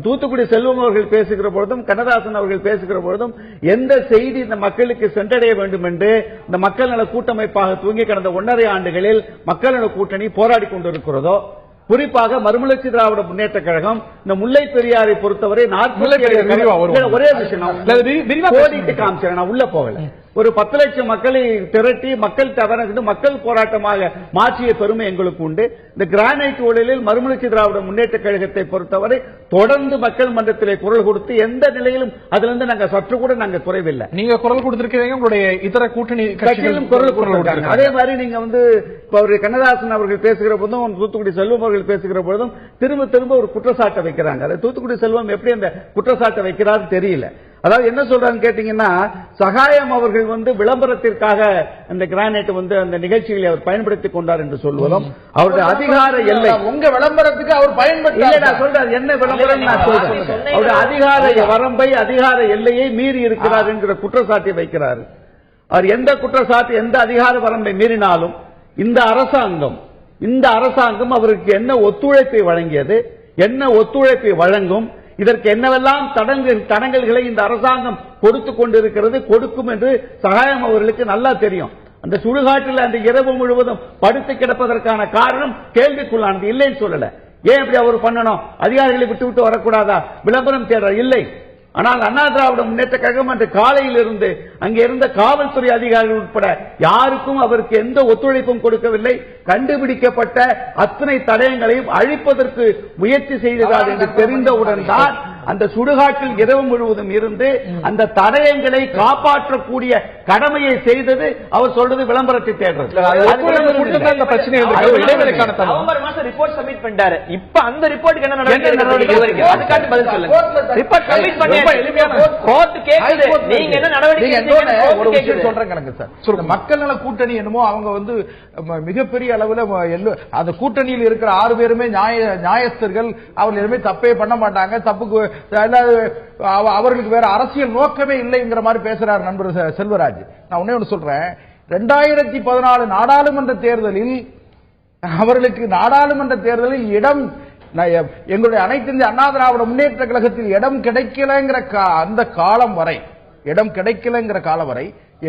தூத்துக்குடி செல்வம் அவர்கள் பேசுகிற பொழுதும் கண்ணதாசன் அவர்கள் பேசுகிற பொழுதும் எந்த செய்தி இந்த மக்களுக்கு சென்றடைய வேண்டும் என்று இந்த மக்கள் நல கூட்டமைப்பாக தூங்கி கடந்த 1.5 ஆண்டுகளில் மக்கள் நல கூட்டணி போராடி கொண்டிருக்கிறதோ, குறிப்பாக மறுமலர்ச்சி திராவிட முன்னேற்ற கழகம் இந்த முல்லை பெரியாரை பொறுத்தவரை ஒரே விஷயம் கோடிட்டு காமிச்சேன், நான் உள்ள போகல. ஒரு 10 லட்சம் மக்களை திரட்டி மக்கள் தவறு மக்கள் போராட்டமாக மாற்றிய பெருமை எங்களுக்கு உண்டு. இந்த கிரானைட் ஊழலில் மறுமலர்ச்சி திராவிட முன்னேற்ற கழகத்தை பொறுத்தவரை தொடர்ந்து மக்கள் மன்றத்திலே குரல் கொடுத்து எந்த நிலையிலும் அதிலிருந்து நாங்கள் சற்று கூட நாங்கள் குறைவில்லை. நீங்க குரல் கொடுத்திருக்கீங்க, உங்களுடைய இதர கூட்டணி கட்சிகளும் குரல் கொடுத்திருக்காங்க. அதே மாதிரி நீங்க கண்ணதாசன் அவர்கள் பேசுகிற போதும் தூத்துக்குடி செல்வம் அவர்கள் பேசுகிற பொழுதும் திரும்ப திரும்ப ஒரு குற்றச்சாட்டை வைக்கிறாங்க. தூத்துக்குடி செல்வம் எப்படி அந்த குற்றச்சாட்டை வைக்கிறாரு தெரியல. அதாவது என்ன சொல்றாங்க கேட்டீங்கன்னா, சகாயம் அவர்கள் விளம்பரத்திற்காக அந்த கிரானைட் அந்த நிகழ்ச்சிகளை அவர் பயன்படுத்திக் கொண்டார் என்று சொல்வதும் அவருடைய அதிகார எல்லை. உங்க விளம்பரத்துக்கு அவர் பயன்படுத்த சொல்றாரு என்ன விளம்பரம் நான் சொல்றேன். அவருடைய அதிகார வரம்பை அதிகார எல்லையை மீறி இருக்கிறார் என்கிற குற்றச்சாட்டை வைக்கிறார். அவர் எந்த குற்றச்சாட்டு எந்த அதிகார வரம்பை மீறினாலும் இந்த அரசாங்கம் அவருக்கு என்ன ஒத்துழைப்பை வழங்கியது, என்ன ஒத்துழைப்பை வழங்கும், இதற்கு என்னவெல்லாம் தடங்கல்களை இந்த அரசாங்கம் கொடுத்துக் கொண்டிருக்கிறது, கொடுக்கும் என்று சகாயம் அவர்களுக்கு நல்லா தெரியும். அந்த சுடுகாட்டில் அந்த இரவு முழுவதும் படுத்து கிடப்பதற்கான காரணம் கேள்விக்குள்ளானது, இல்லைன்னு சொல்லல. ஏன் இப்படி அவர் பண்ணணும், அதிகாரிகளை விட்டு வரக்கூடாதா, விளம்பரம் தேட இல்லை. ஆனால் அண்ணா திராவிட முன்னேற்ற கழகம் அன்று காலையில் இருந்து அங்கே இருந்த காவல்துறை அதிகாரிகள் உட்பட யாருக்கும் அவருக்கு எந்த ஒத்துழைப்பும் கொடுக்கவில்லை. கண்டுபிடிக்கப்பட்ட அத்தனை தடயங்களையும் அழிப்பதற்கு முயற்சி செய்ததால் என்று தெரிந்தவுடன் தான் அந்த சுடுகாட்டில் இரவு முழுவதும் இருந்து அந்த தடயங்களை காப்பாற்றக்கூடிய கடமையை செய்தது. அவர் சொல்றது விளம்பரத்தை தேடுறது. ரிப்போர்ட் சப்மிட் பண்ணிட்டாரு. இப்ப அந்த ரிப்போர்ட்டுக்கு என்ன நடவடிக்கை பதில் சொல்லுங்க. ரிப்போர்ட் சப்மிட் பண்ணி நீங்க என்ன நடவடிக்கை சொல்றேன் சார். மக்கள் நல கூட்டணி என்னமோ அவங்க மிகப்பெரிய அளவில் அந்த கூட்டணியில் இருக்கிற 6 பேருமே நியாயஸ்தர்கள், அவர்கள் எதுவுமே தப்பே பண்ண மாட்டாங்க, தப்புக்கு அவர்களுக்கு வேற அரசியல் நோக்கமே இல்லைங்கிற மாதிரி பேசுறாரு நண்பர் செல்வராஜ். நான் ஒண்ணு சொல்றேன், 2014 நாடாளுமன்ற தேர்தலில் அவர்களுக்கு நாடாளுமன்ற தேர்தலில் இடம் எங்களுடைய அனைத்து இந்திய அண்ணா திராவிட முன்னேற்ற கழகத்தில் இடம் கிடைக்கலங்கிற அந்த காலம் வரை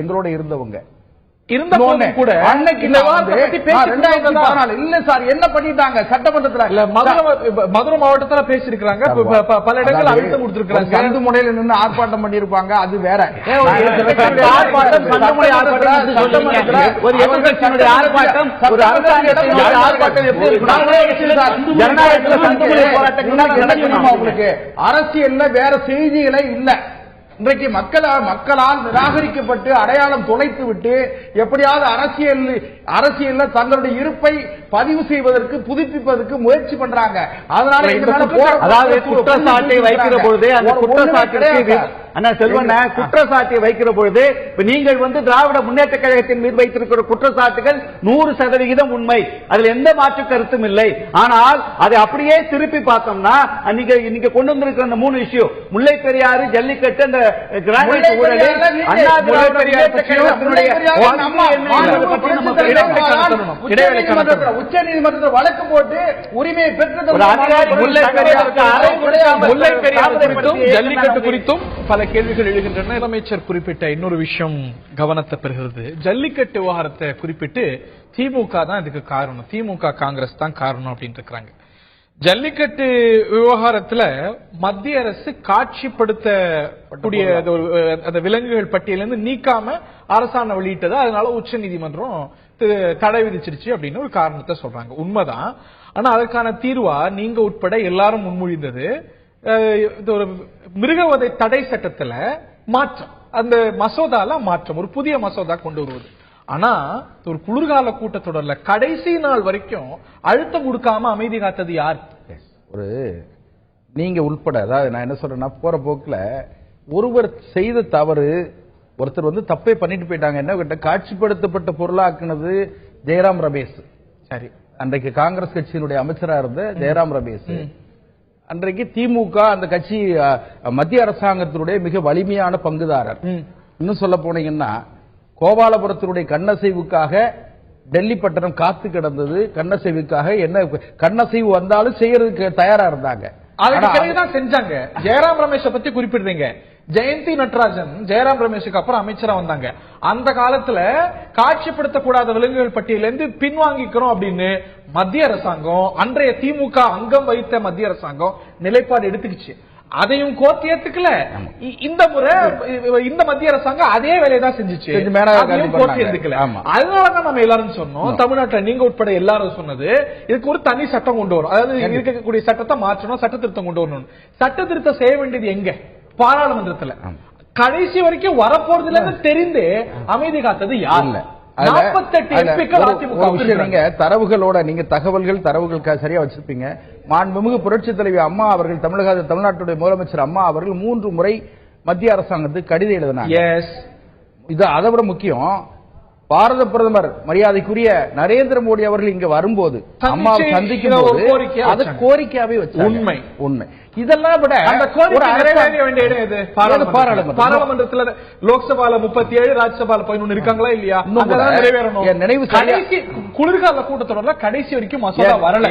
எங்களோட இருந்தவங்க கூட அன்னைக்கு இல்ல சார் என்ன பண்ணிட்டாங்க சட்டமன்றத்தில் மதுரை மாவட்டத்தில் பேசியிருக்காங்க, பல இடங்கள் அழுத்தம் கொடுத்திருக்காங்க, சந்து முனையில நின்று ஆர்ப்பாட்டம் பண்ணிருப்பாங்க. அது வேற அரசியல்ல வேற செய்திகளே இல்ல. இன்றைக்கு மக்களால் நிராகரிக்கப்பட்டு அடையாளம் தொலைத்து விட்டு எப்படியாவது அரசியல் அரசியல்ல தங்களுடைய இருப்பை பதிவு செய்வதற்கு புதுப்பிப்பதற்கு முயற்சி பண்றாங்க. அதனால அதாவது குற்றச்சாட்டை வைக்கிற பொழுது அந்த குற்றச்சாட்டு அண்ணா செல்வண்ண குற்றச்சாட்டை வைக்கிற பொழுது நீங்கள் திராவிட முன்னேற்ற கழகத்தின் மீது வைத்திருக்கிற குற்றச்சாட்டுகள் 100% உண்மை, அதில் எந்த மாற்று கருத்தும் இல்லை. ஆனால் அதை அப்படியே திருப்பி பார்த்தோம்னா நீங்க கொண்டு வந்திருக்கிற அந்த 3 இஷ்யூ, முல்லை பெரியாறு, ஜல்லிக்கட்டு, அந்த கிரானைட் ஊழல், அண்ணா திராவிட முன்னேற்ற கழகத்தினுடைய உச்ச நீதிமன்றத்தில் வழக்கு போட்டு உரிமையை பெற்றது முல்லை பெரியாறு குறித்தும் ஜல்லிக்கட்டு குறித்தும் பல கேள்விகள் எழுகின்றன. முதலமைச்சர் குறிப்பிட்ட இன்னொரு விஷயம் கவனத்தை பெறுகிறது. ஜல்லிக்கட்டு விவகாரத்தை குறிப்பிட்டு திமுக தான் இதுக்கு காரணம், திமுக காங்கிரஸ் தான் காரணம் அப்படின்னு இருக்கிறாங்க. ஜல்லிக்கட்டு விவகாரத்துல மத்திய அரசு காட்சிப்படுத்தக்கூடிய அந்த விலங்குகள் பட்டியலிருந்து நீக்காம அரசாணை வெளியிட்டது, அதனால உச்ச நீதிமன்றம் தடை விதிச்சிருச்சு அப்படின்னு ஒரு காரணத்தை சொல்றாங்க. உண்மைதான். ஆனா அதற்கான தீர்வா நீங்க உட்பட எல்லாரும் முன்மொழிந்தது ஒரு மிருகவதை தடை சட்டத்துல மாற்றம், அந்த மசோதால மாற்றம், ஒரு புதிய மசோதா கொண்டு வருவது. ஆனா ஒரு குளிர்கால கூட்டத்தொடர்ல கடைசி நாள் வரைக்கும் அழுத்தம் கொடுக்காம அமைதி காத்தது யார்? ஒரு நீங்க உள்பட, அதாவது நான் என்ன சொல்றேன்னா, போற போக்குல ஒருவர் செய்த தவறு, ஒருத்தர் தப்பே பண்ணிட்டு போயிட்டாங்க. என்ன கேட்ட, காட்சிப்படுத்தப்பட்ட பொருளாக்குனது ஜெயராம் ரமேஷ். சரி, அன்றைக்கு காங்கிரஸ் கட்சியினுடைய அமைச்சரா இருந்த ஜெயராம் ரமேஷ் அன்றைக்கு திமுக அந்த கட்சி மத்திய அரசாங்கத்தினுடைய மிக வலிமையான பங்குதாரர். இன்னும் சொல்ல போனீங்கன்னா, கோபாலபுரத்தினுடைய கண்ணசைவுக்காக டெல்லி பட்டணம் காத்து கிடந்தது. கண்ணசைவுக்காக என்ன கண்ணசைவு வந்தாலும் செய்யறதுக்கு தயாரா இருந்தாங்க. அதுக்கு பிறகுதான் செஞ்சாங்க. ஜெயராம் ரமேஷை பத்தி குறிப்பிடுறீங்க. ஜெயந்தி நட்ராஜன் ஜெயராம் ரமேஷுக்கு அப்புறம் அமைச்சரா வந்தாங்க. அந்த காலத்துல காட்சிப்படுத்தக்கூடாத விலங்குகள் பட்டியலிருந்து பின்வாங்கிக்கிறோம் அப்படின்னு மத்திய அரசாங்கம், அன்றைய திமுக அங்கம் வைத்த மத்திய அரசாங்கம் நிலைப்பாடு எடுத்துக்கிச்சு. அதையும் கோர்ட் ஏத்துக்கல. இந்த முறை இந்த மத்திய அரசாங்கம் அதே வேலையை தான் செஞ்சுச்சு, கோர்ட் ஏத்துக்கல. அதனாலதான் நம்ம எல்லாரும் சொன்னோம், தமிழ்நாட்டில் நீங்க உட்பட எல்லாரும் சொன்னது, இதுக்கு ஒரு தனி சட்டம் கொண்டு வரும், அதாவது இருக்கக்கூடிய சட்டத்தை மாற்றணும், சட்ட திருத்தம் கொண்டு வரணும். சட்ட திருத்தம் செய்ய வேண்டியது எங்க? பாராளுமன்றத்துல. கடைசி வரைக்கும் வரப்போறதுல தெரிந்து அமைதி காத்தது யார்? 48 எம்பிக்கள் அதிமுக. நீங்க தரவுகளோட, நீங்க தரவுகள் சரியா வச்சிருப்பீங்க. மாண்புமிகு புரட்சி தலைவி அம்மா அவர்கள், தமிழ்நாட்டுடைய முதலமைச்சர் அம்மா அவர்கள் 3 முறை மத்திய அரசாங்கத்துக்கு கடிதம் எழுதினாங்க. இது அதை விட முக்கியம், பாரத பிரதமர் மரியாதைக்குரிய நரேந்திர மோடி அவர்கள் இங்க வரும்போது அம்மாவை சந்திக்கும் போது அது கோரிக்கையாவே வச்சு உண்மை. இதெல்லாம் விட நிறைவேற வேண்டிய இடம் எது? பாராளுமன்றத்துல லோக்சபால 37, ராஜ்யசபால 11 இருக்காங்களா இல்லையா? நினைவு குளிர்கால கூட்டத்தொடர்ல கடைசி வரைக்கும் மசோதா வரல.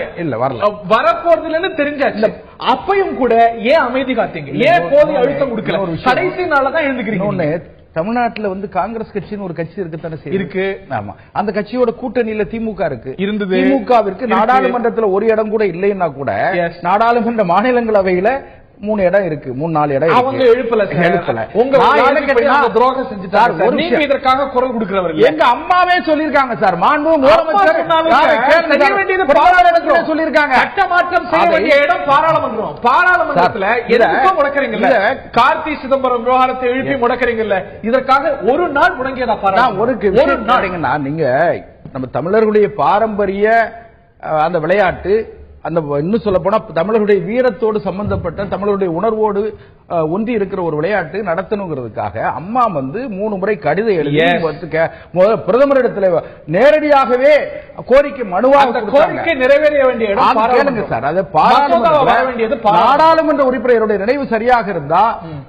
வரப்போறதுல தெரிஞ்சாச்சு. அப்பயும் கூட ஏன் அமைதி காத்தீங்க? ஏன் போதிய அழுத்தம் கொடுக்கல? கடைசி நாளதான் எழுந்துக்கிறீங்க. தமிழ்நாட்டுல காங்கிரஸ் கட்சின்னு ஒரு கட்சி இருக்குதானே இருக்கு. ஆமா, அந்த கட்சியோட கூட்டணியில திமுக இருக்கு, இருந்தது. திமுகவிற்கு நாடாளுமன்றத்துல ஒரு இடம் கூட இல்லைன்னா கூட நாடாளுமன்ற மாநிலங்களவையில 3 இடம் இருக்கு, 3-4 இடம். அவங்க எழுப்பல. உங்க துரோகம் செஞ்சுட்டாங்க. நீங்க இதற்காக குரல் கொடுக்கிறவர்கள் எங்க அம்மாவே சொல்லிருக்காங்க சார். மாண்பு சொல்லிருக்காங்க, சட்ட மாற்றம் செய்ய வேண்டிய இடம் பாராளுமன்றம். பாராளுமன்றத்துல எதுக்கு முடக்கிறீங்கல்ல? கார்த்தி சிதம்பரம் விவகாரத்தை எழுப்பி முடக்கிறீங்கல்ல, இதற்காக ஒரு நாள் முடங்கியதா? பாருங்கன்னா, நீங்க நம்ம தமிழர்களுடைய பாரம்பரிய அந்த விளையாட்டு, அந்த இன்னும் சொல்ல போனா தமிழருடைய வீரத்தோடு சம்பந்தப்பட்ட, தமிழருடைய உணர்வோடு ஒன்றி இருக்கிற ஒரு விளையாட்டு நடத்தணுங்கிறதுக்காக அம்மா 3 முறை கடிதம் எழுதி பிரதமரிடத்தில் நேரடியாகவே கோரிக்கை மனுவாக கோரிக்கை நிறைவேற வேண்டிய இடம் சார். அது நாடாளுமன்ற உறுப்பினருடைய நினைவு சரியாக இருந்தா,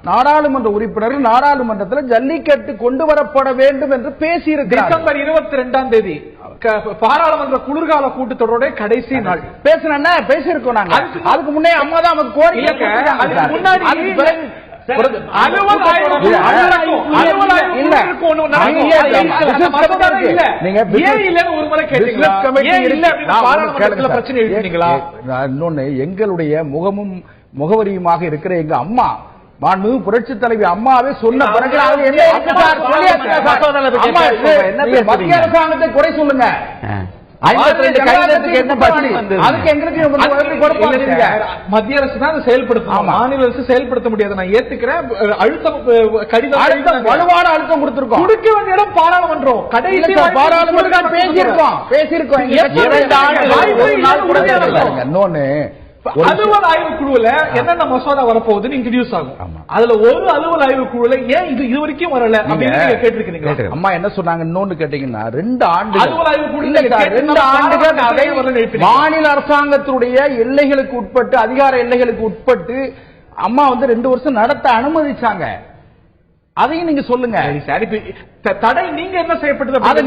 நாடாளுமன்ற உறுப்பினர்கள் நாடாளுமன்றத்தில் ஜல்லிக்கட்டு கொண்டு வரப்பட வேண்டும் என்று பேசியிருக்கிறார். டிசம்பர் 22ஆம் தேதி பாராளுமன்ற குளிர்கால கூட்டத்தொடரோட கடைசி நாள் பேசியிருக்கோம். நாங்க அதுக்கு முன்னே அம்மா தான் நமக்கு கோரிக்கை எங்களுடைய முகமும் முகவரியுமாக இருக்கிற எங்க அம்மா, மாண்புமிகு புரட்சி தலைவி அம்மாவே சொன்ன பிறகு மத்திய அரசாங்கத்தை குறை சொல்லுங்க. 52 கடிதத்துக்கு என்ன பதில்? அதுக்கு எங்களுக்கு மத்திய அரசு தான் செயல்படுத்தணும், மாநில அரசு செயல்படுத்த முடியாது. நான் ஏத்துக்கிறேன். அழுத்தம் கடிதம் வலுவான அழுத்தம் கொடுத்திருக்கோம். கொடுக்க வேண்டிய இடம் பாராளுமன்றம். கடைசி பாராளுமன்றம் பேசியிருக்கோம். இன்னொன்னு அலுவல் ஆய்வு குழுல என்னென்ன மசோதா வரப்போகுதுன்னு இன்ட்ரோடியூஸ் ஆகும். அதுல ஒரு அலுவல் ஆய்வு குழுல ஏன் இது வரைக்கும் வரல அப்படின்னு கேட்டிருக்கீங்க. அம்மா என்ன சொன்னாங்க இன்னொன்னு கேட்டீங்கன்னா 2 ஆண்டு அலுவல் ஆய்வு குழு 2 ஆண்டுகள் மாநில அரசாங்கத்தினுடைய எல்லைகளுக்கு உட்பட்டு, அதிகார எல்லைகளுக்கு உட்பட்டு அம்மா 2 வருஷம் நடத்த அனுமதிச்சாங்க. அதையும் நீங்க சொல்லுங்க. தடை நீங்க என்ன செய்யப்பட்டது? அதை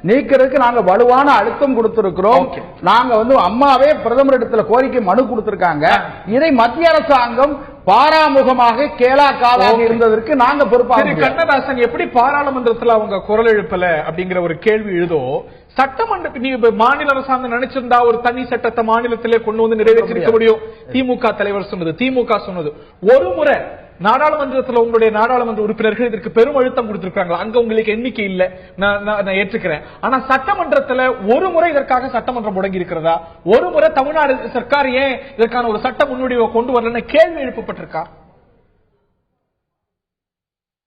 நீக்கிறதுக்கு நாங்க வலுவான அழுத்தம் கொடுத்திருக்கிறோம். நாங்க அம்மாவே பிரதமர் இடத்துல கோரிக்கை மனு கொடுத்திருக்காங்க. இதை மத்திய அரசாங்கம் பாராமுகமாக கேளாக்காதாக இருந்ததற்கு நாங்க பொறுப்பாக. கண்ணதாசன் எப்படி பாராளுமன்றத்தில் அவங்க குரல் எழுப்பல அப்படிங்கிற ஒரு கேள்வி எழுதோ, சட்டமன்ற மாநில அரசாங்கம் நினைச்சிருந்தா ஒரு தனி சட்டத்தை மாநிலத்திலே கொண்டு வந்து நிறைவேற்றிருக்க முடியும். திமுக தலைவர் சொன்னது, திமுக சொன்னது. ஒரு முறை நாடாளுமன்றத்தில் உங்களுடைய நாடாளுமன்ற உறுப்பினர்கள் இதற்கு பெரும் அழுத்தம் கொடுத்திருக்காங்க. அங்க உங்களுக்கு எண்ணிக்கை இல்ல, நான் ஏற்றுக்கிறேன். ஆனா சட்டமன்றத்தில் ஒரு முறை இதற்காக சட்டமன்றம் முடங்கி இருக்கிறதா? ஒரு முறை தமிழ்நாடு சர்க்கார் ஏன் இதற்கான ஒரு சட்ட முன்வடிவை கொண்டு வரலன்னு கேள்வி எழுப்பப்பட்டிருக்கா?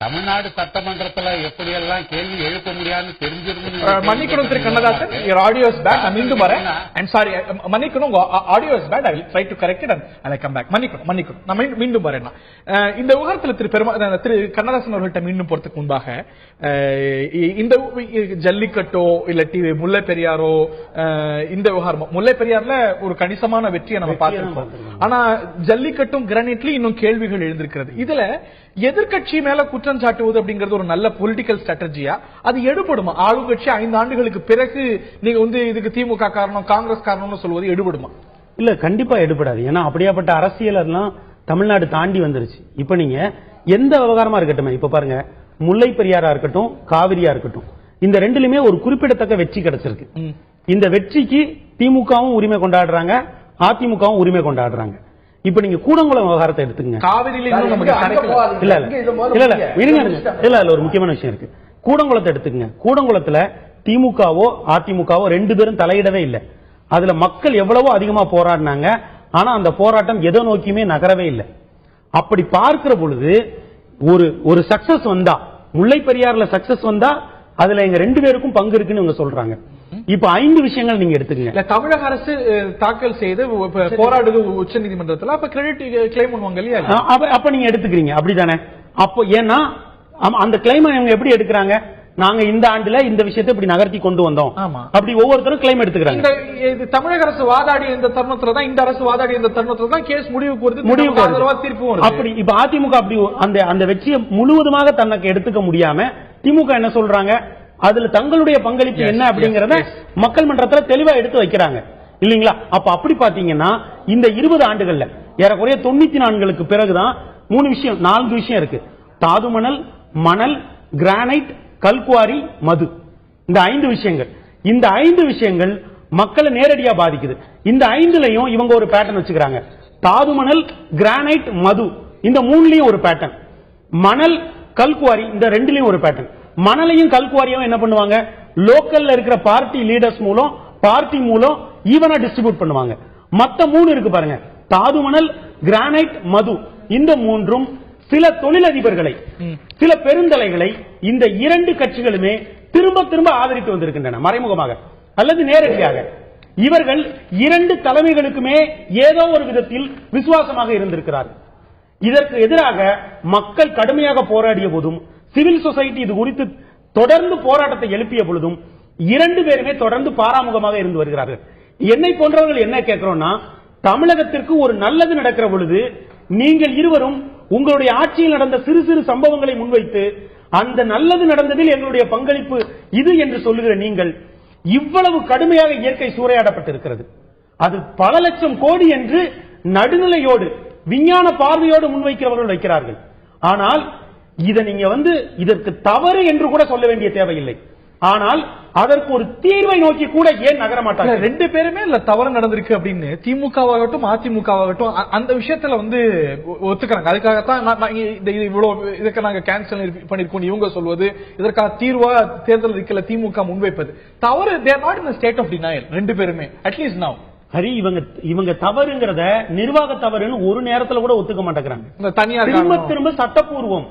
தமிழ்நாடு சட்டமன்றத்தில் எப்படியெல்லாம் கேள்வி எழுப்ப முடியாதுன்னு தெரிஞ்சிருந்து மன்னிக்கணும் திரு Kannadasan, your audio is bad. நான் மீண்டும் வரேன். I'm sorry. மன்னிக்கணும், audio is bad. I will try to correct it and I'll come back. மன்னிக்கணும். நான் மீண்டும் வரேன். இந்த விவகாரத்தில் திரு கண்ணதாசன் அவர்கள்ட்ட மீண்டும் போறதுக்கு முன்பாக இந்த ஜல்லிக்கட்டோ இல்லாட்டி முல்லை பெரியாரோ, இந்த விவகாரம் முல்லை பெரியார்ல ஒரு கணிசமான வெற்றியை நம்ம பார்த்திருக்கோம். ஆனா ஜல்லிக்கட்டும் கிரானைட்லயும் இன்னும் கேள்விகள் எழுந்திருக்கிறது. இதுல எதிர்கட்சி மேல குற்றம் சாட்டுவது அப்படிங்கிறது ஒரு நல்ல பொலிட்டிக்கல் ஸ்ட்ராட்டஜியா? அது எடுபடுமா? ஆளுங்கட்சி 5 ஆண்டுகளுக்கு பிறகு நீங்க இதுக்கு திமுக காரணம், காங்கிரஸ் காரணம்னு சொல்வது எடுபடுமா? இல்ல, கண்டிப்பா எடுபடாது. ஏன்னா அப்படியாப்பட்ட அரசியல் எல்லாம் தமிழ்நாடு தாண்டி வந்துருச்சு. இப்ப நீங்க எந்த விவகாரமா இருக்கட்டும், இப்ப பாருங்க, முல்லை பெரியாரா இருக்கட்டும், காவிரியா இருக்கட்டும், இந்த ரெண்டுலயுமே ஒரு குறிப்பிடத்தக்க வெற்றி கிடைச்சிருக்கு. இந்த வெற்றிக்கு திமுகவும் உரிமை கொண்டாடுறாங்க, அதிமுகவும் உரிமை கொண்டாடுறாங்க. இப்ப நீங்க கூடங்குளம் விவகாரத்தை எடுத்துங்க. ஒரு முக்கியமான விஷயம் இருக்கு. கூடங்குளத்தை எடுத்துக்கங்க. கூடங்குளத்துல திமுகவோ அதிமுகவோ 2 பேரும் தலையிடவே இல்லை. அதுல மக்கள் எவ்வளவோ அதிகமா போராடினாங்க. ஆனா அந்த போராட்டம் எதை நோக்கியுமே நகரவே இல்லை. அப்படி பார்க்கிற பொழுது ஒரு சக்சஸ் வந்தா, முல்லை பெரியார்ல சக்சஸ் வந்தா அதுல எங்க 2 பேருக்கும் பங்கு இருக்குன்னு இவங்க சொல்றாங்க. இப்ப 5 விஷயங்கள் நீங்க எடுத்துக்கங்க. தமிழக அரசு தாக்கல் செய்து போராடுது உச்ச நீதிமன்றத்தில், அப்ப கிரெடிட் கிளைம் பண்ணுவாங்க இல்லையா? அப்ப நீங்க எடுத்துக்கிறீங்க, அப்படித்தானே? அப்போ ஏன்னா அந்த கிளைம் அவங்க எப்படி எடுக்கிறாங்க? நாங்க இந்த ஆண்டுல இந்த விஷயத்தை இப்படி நகர்த்தி கொண்டு வந்தோம், அப்படி ஒவ்வொருத்தரும் கிளைம் எடுத்துக்கிறாங்க. தமிழக அரசு வாதாடி இந்த தருணத்துல தான், இந்த அரசு வாதாடி இந்த தருணத்துல தான் கேஸ் முடிவுக்கு வருது, தீர்ப்பு வருது. அப்படி இப்ப அதிமுக அப்படி அந்த வெற்றியை முழுவதுமாக தனக்கு எடுத்துக்க முடியாம திமுக என்ன சொல்றாங்க? அதுல தங்களுடைய பங்களிப்பு என்ன அப்படிங்கறத மக்கள் மன்றத்தில் தெளிவா எடுத்து வைக்கிறாங்க இல்லீங்களா? அப்ப அப்படி பாத்தீங்கன்னா இந்த 20 ஆண்டுகள்ல ஏறக்குறைய 94க்கு பிறகுதான் 4 விஷயம் இருக்கு. தாதுமணல், மணல், கிரானைட், கல்குவாரி, மது. இந்த 5 விஷயங்கள். இந்த 5 விஷயங்கள் மக்களை நேரடியா பாதிக்குது. இந்த 5லயும் இவங்க ஒரு பேட்டர்ன் வச்சுக்கிறாங்க. தாதுமணல், கிரானைட், மது, இந்த 3லயும் ஒரு பேட்டர்ன். மணல், கல்குவாரி, இந்த 2லயும் ஒரு பேட்டர்ன். மணலையும் கல்குவாரியும் என்ன பண்ணுவாங்க? லோக்கல்ல இருக்கிற பார்ட்டி லீடர்ஸ் மூலம், பார்ட்டி மூலம் ஈவனா டிஸ்ட்ரிபியூட் பண்ணுவாங்க. மத்த 3 இருக்கு பாருங்க, தாதுமணல், கிரானைட், மது, இந்த 3ம் சில தொழிலதிபர்களை, சில பெருந்தலைகளை இந்த 2 கட்சிகளுமே திரும்ப திரும்ப ஆதரித்து வந்திருக்கின்றன, மறைமுகமாக அல்லது நேரடியாக. இவர்கள் 2 தலைமைகளுக்குமே ஏதோ ஒரு விதத்தில் விசுவாசமாக இருந்திருக்கிறார்கள். இதற்கு எதிராக மக்கள் கடுமையாக போராடிய போதும், சிவில் சொசைட்டி இது குறித்து தொடர்ந்து போராட்டத்தை எழுப்பிய பொழுதும் 2 பேருமே தொடர்ந்து பாராமுகமாக இருந்து வருகிறார்கள். என்னை போன்றவர்கள் என்ன கேட்கிறோம்னா, தமிழகத்திற்கு ஒரு நல்லது நடக்கிற பொழுது நீங்கள் இருவரும் உங்களுடைய ஆட்சியில் நடந்த சிறு சிறு சம்பவங்களை முன்வைத்து அந்த நல்லது நடந்ததில் எங்களுடைய பங்களிப்பு இது என்று சொல்லுகிற நீங்கள் இவ்வளவு கடுமையாக இயற்கை சூறையாடப்பட்டிருக்கிறது. அது பல லட்சம் கோடி என்று நடுநிலையோடு விஞ்ஞான பார்வையோடு முன்வைக்கிறவர்கள் வைக்கிறார்கள். ஆனால் இதை நீங்க இதற்கு தவறு என்று கூட சொல்ல வேண்டிய தேவையில்லை. ஆனால் அதற்கு ஒரு தீர்வை நோக்கி கூட ஏன் நகர மாட்டாங்க? ரெண்டு பேருமே இல்ல தவறு நடந்திருக்கு அப்படின்னு திமுகவாகட்டும் அதிமுகவாகட்டும் அந்த விஷயத்துல வந்து ஒத்துக்கிறாங்க. அதுக்காகத்தான் இவ்வளவு இதுக்கு நாங்க கேன்சல் பண்ணிருக்கோம் இவங்க சொல்வது, இதற்காக தீர்வா தேர்தல் இருக்கல திமுக முன்வைப்பது தவறு. they are not in a state of denial ரெண்டு பேருமே அட்லீஸ்ட் now. ஹரி, இவங்க தவறுங்கிறத நிர்வாக தவறுன்னு ஒரு நேரத்துல கூட ஒத்துக்க மாட்டேங்கிறாங்க. திரும்ப திரும்ப சட்டப்பூர்வம்,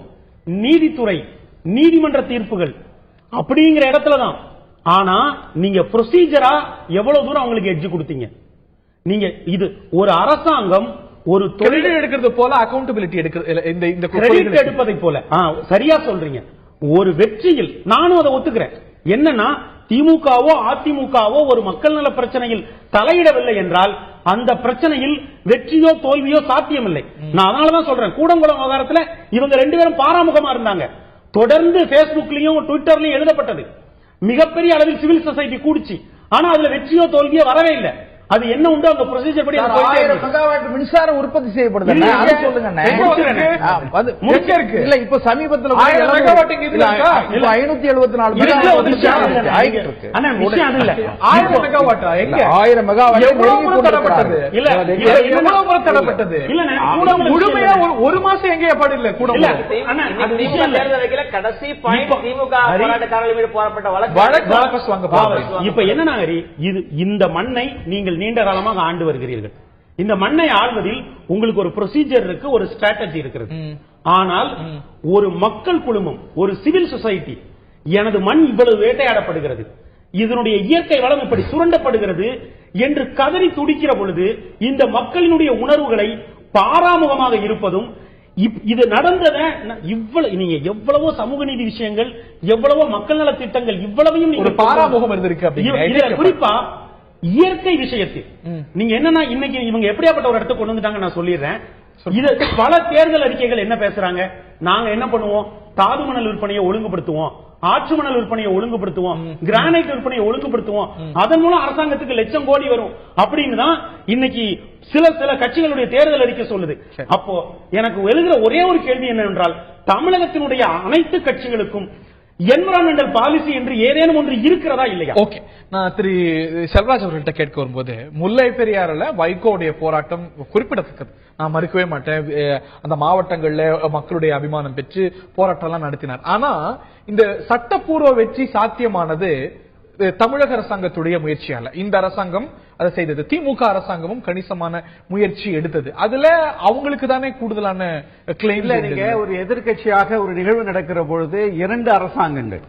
நீதித்துறை, நீதிமன்ற தீர்ப்புகள் அப்படிங்கிற இடத்துலதான். ஆனா நீங்க ப்ரொசீஜரா எவ்வளவு தூரம் அவங்களுக்கு எட்ஜ் கொடுத்தீங்க? நீங்க இது ஒரு அரசாங்கம் ஒரு தொழில் எடுக்கிறது போல அக்கௌண்டபிலிட்டி எடுப்பதை போல சரியா சொல்றீங்க. ஒரு வெற்றியில் நானும் அதை ஒத்துக்கிறேன். என்னன்னா திமுகவோ அதிமுகவோ ஒரு மக்கள் நல பிரச்சனையில் தலையிடவில்லை என்றால் அந்த பிரச்சனையில் வெற்றியோ தோல்வியோ சாத்தியமில்லை. நான் அதனாலதான் சொல்றேன், கூடங்குளம் விவகாரத்துல இவங்க ரெண்டு பேரும் பாராமுகமா இருந்தாங்க. தொடர்ந்து பேஸ்புக்லயும் ட்விட்டர்லயும் எழுதப்பட்டது. மிகப்பெரிய அளவில் சிவில் சொசைட்டி கூடிச்சு. ஆனா அதுல வெற்றியோ தோல்வியோ வரவே இல்லை. அது என்ன உண்டு அந்த ப்ரொசீஜர் படி 1000 மெகாவாட் மின்சாரம் உற்பத்தி செய்யப்படுது. இல்ல இப்ப சமீபத்தில் 1000 மெகாவாட் 574 1000 மெகாவாட் தடப்பட்டது. இல்ல எவ்வளவு தடப்பட்டது? முழுமையா ஒரு மாசம் எங்க ஏற்பாடு இல்ல கூட. கடைசி பாயிண்ட் திமுக போராட்டக்காரர்கள் மீது போடப்பட்ட வழக்கு. இப்ப என்ன இந்த மண்ணை நீங்கள் நீண்ட காலமாக ஆண்டு வருகிறீர்கள். இந்த மண்ணை ஆள்வதில் உங்களுக்கு ஒரு ப்ரொசீஜர் இருக்கு, ஒரு ஸ்ட்ராட்டஜி இருக்கிறது. ஆனால் ஒரு மக்கள் குழுமம், ஒரு சிவில் சொசைட்டி, எனது மண் இவ்வளவு வேட்டையாடப்படுகிறது, இதனுடைய இயற்கை வளம் இப்படி சுரண்டப்படுகிறது என்று கதறி துடிக்கிற பொழுது இந்த மக்களினுடைய உணர்வுகளை பாராமுகமாக இருப்பதும், இது நடந்தத இவ்வளவு நீங்க எவ்வளவோ சமூக நீதி விஷயங்கள், எவ்வளவோ மக்கள் நல திட்டங்கள், இவ்வளவையும் ஒரு பாராமுகம் இருந்திருக்கு. குறிப்பா இயற்கை விஷயத்தில் நீங்க என்னன்னா இன்னைக்கு இவங்க எப்படியாப்பட்ட ஒரு இடத்துக்கு கொண்டு வந்துட்டாங்க நான் சொல்லிடுறேன். இது பல தேர்தல் அறிக்கைகள் என்ன பேசுறாங்க? நாங்க என்ன பண்ணுவோம், தாது மணல் விற்பனையை ஒழுங்குபடுத்துவோம், ஆற்று மணல் விற்பனையை ஒழுங்குபடுத்துவோம், கிரானைட் விற்பனையை ஒழுங்குபடுத்துவோம், அதன் மூலம் அரசாங்கத்துக்கு லட்சம் கோடி வரும் அப்படின்னு தான் இன்னைக்கு சில கட்சிகளுடைய தேர்தல் அறிக்கை சொல்லுது. அப்போ எனக்கு எழுதுற ஒரே ஒரு கேள்வி என்னவென்றால், தமிழகத்தினுடைய அனைத்து கட்சிகளுக்கும் என்விரான்மெண்டல் பாலிசி என்று ஏதேனும் ஒன்று இருக்கிறதா இல்லையா? ஓகே, நான் திரு செல்வராஜ் அவர்கள்ட்ட கேட்க வரும்போது முல்லை பெரியாறுல வைகோடைய போராட்டம் குறிப்பிடத்தக்கது. நான் மறுக்கவே மாட்டேன். அந்த மாவட்டங்கள்ல மக்களுடைய அபிமானம் பெற்று போராட்டம் எல்லாம் நடத்தினார். ஆனா இந்த சட்டப்பூர்வ வெற்றி சாத்தியமானது தமிழக அரசாங்கத்துடைய முயற்சியால. இந்த அரசாங்கம் அதை செய்தது, திமுக அரசாங்கமும் கணிசமான முயற்சி எடுத்தது. அதுல அவங்களுக்கு தானே கூடுதலான கிளைம். நீங்க ஒரு எதிர்கட்சியாக ஒரு நிகழ்வு நடக்கிற பொழுது இரண்டு அரசாங்கங்கள்,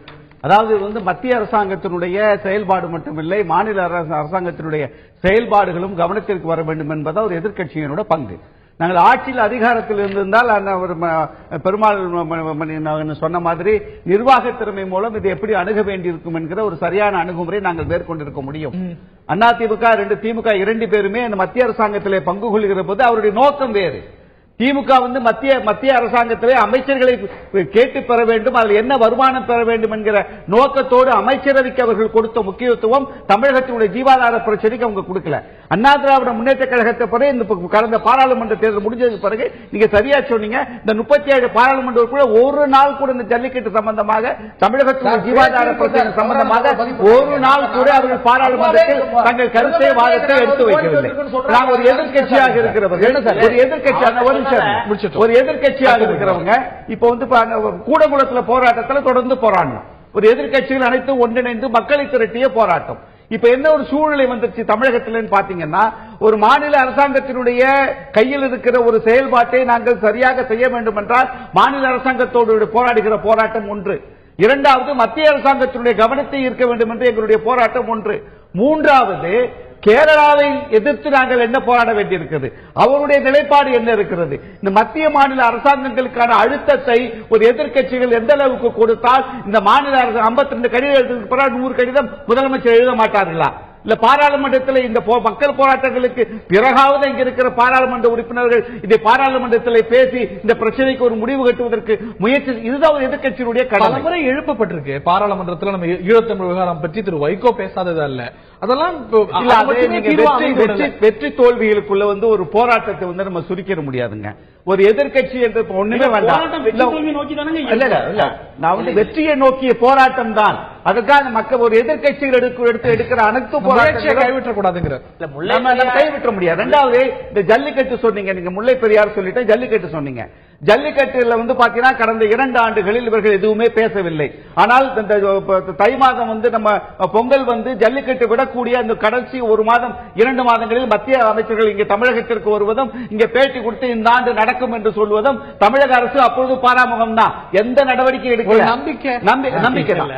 அதாவது மத்திய அரசாங்கத்தினுடைய செயல்பாடு மட்டுமில்லை, மாநில அரசாங்கத்தினுடைய செயல்பாடுகளும் கவனத்திற்கு வர வேண்டும் என்பது ஒரு எதிர்கட்சியினோட பங்கு. நாங்கள் ஆட்சியில் அதிகாரத்தில் இருந்திருந்தால் பெருமாள் சொன்ன மாதிரி நிர்வாக திறமை மூலம் இதை எப்படி அணுக வேண்டியிருக்கும் என்கிற ஒரு சரியான அணுகுமுறை நாங்கள் மேற்கொண்டிருக்க முடியும். அதிமுக திமுக இரண்டு பேருமே இந்த மத்திய அரசாங்கத்திலே பங்கு கொள்கிற போது அவருடைய நோக்கம் வேறு. திமுக மத்திய அரசாங்கத்திலே அமைச்சர்களை கேட்டு பெற வேண்டும், அதில் என்ன வருமானம் பெற வேண்டும் என்கிற நோக்கத்தோடு அமைச்சரவைக்கு அவர்கள் கொடுத்த முக்கியத்துவம் தமிழகத்தினுடைய ஜீவாதார பிரச்சனைக்கு அவங்க கொடுக்கல. அண்ணா திராவிட முன்னேற்ற கழகத்தை பிறகு இந்த கடந்த பாராளுமன்ற தேர்தல் முடிஞ்சதுக்கு பிறகு நீங்க சரியா சொன்னீங்க, இந்த 37 பாராளுமன்ற ஒரு நாள் கூட இந்த ஜல்லிக்கட்டு சம்பந்தமாக தமிழகத்தினுடைய ஜீவாதார பிரச்சனை சம்பந்தமாக ஒரு நாள் கூட அவர்கள் பாராளுமன்றத்தில் தங்கள் கருத்தை வாதத்தை எடுத்து வைக்கவில்லை. நான் ஒரு எதிர்கட்சியாக இருக்கிறவர்கள், ஒரு எதிர்கட்சியாக இருக்கிறவங்க இப்ப கூடங்குளத்துல போராட்டத்தில் தொடர்ந்து போராடணும். ஒரு எதிர்கட்சிகள் அனைத்தும் ஒன்றிணைந்து மக்களை திரட்டிய போராட்டம். இப்ப என்ன ஒரு சூழ்நிலை வந்துருச்சு தமிழகத்தில் பாத்தீங்கன்னா, ஒரு மாநில அரசாங்கத்தினுடைய கையில் இருக்கிற ஒரு செயல்பாட்டை நாங்கள் சரியாக செய்ய வேண்டும் என்றால் மாநில அரசாங்கத்தோடு போராடுகிற போராட்டம் ஒன்று. இரண்டாவது, மத்திய அரசாங்கத்தினுடைய கவனத்தை ஈர்க்க வேண்டும் என்று எங்களுடைய போராட்டம் ஒன்று. மூன்றாவது, கேரளாவை எதிர்த்து நாங்கள் என்ன போராட வேண்டியிருக்கிறது, அவருடைய நிலைப்பாடு என்ன இருக்கிறது. இந்த மத்திய மாநில அரசாங்கங்களுக்கான அழுத்தத்தை ஒரு எதிர்க்கட்சிகள் எந்த அளவுக்கு கொடுத்தால் இந்த மாநில அரசு 52 கடிதம் எழுதுறதுக்கு பிறகு 100 கடிதம் முதலமைச்சர் எழுத மாட்டார்களா? இல்ல பாராளுமன்றத்தில் இந்த மக்கள் போராட்டங்களுக்கு பிறகாவது இங்க இருக்கிற பாராளுமன்ற உறுப்பினர்கள் இதை பாராளுமன்றத்தில் பேசி இந்த பிரச்சனைக்கு ஒரு முடிவு கட்டுவதற்கு முயற்சி, இதுதான் ஒரு எதிர்க்கட்சியினுடைய கடமை. முறை எழுப்பப்பட்டிருக்கு பாராளுமன்றத்தில். நம்ம ஈழத்தமிழ் விவகாரம் பற்றி திரு வைகோ பேசாதது அல்ல, அதெல்லாம் வெற்றி தோல்விகளுக்குள்ள ஒரு போராட்டத்தை நம்ம சுருக்கிட முடியாதுங்க. ஒரு எதிர்க்கட்சி என்று ஒண்ணுமே வேண்டாம். நான் வந்து வெற்றியை நோக்கிய போராட்டம் தான். அதுக்காக மக்கள் ஒரு எதிர்க்கட்சிகள் எடுக்கிற அனைத்து போராட்டத்தையும் கைவிட்டக்கூடாதுங்கிற கைவிட்ட முடியாது. ரெண்டாவது இந்த ஜல்லிக்கட்டு சொன்னீங்க, நீங்க முல்லை பெரியார் சொல்லிட்டு ஜல்லிக்கட்டு சொன்னீங்க. ஜல்லிக்கட்டுல வந்து பாத்தீங்கன்னா கடந்த 2 ஆண்டுகளில் இவர்கள் எதுவுமே பேசவில்லை. ஆனால் தை மாதம் வந்து நம்ம பொங்கல் வந்து ஜல்லிக்கட்டு விடக்கூடிய அந்த கடைசி 1 மாதம் 2 மாதங்களில் மத்திய அமைச்சர்கள் இங்கே தமிழகத்திற்கு வருவதும் இங்கே பேட்டி கொடுத்து இந்த ஆண்டு நடக்கும் என்று சொல்வதும் தமிழக அரசு அப்பொழுது பாராமுகம் தான். எந்த நடவடிக்கை எடுக்கல, நம்பிக்கை தான்.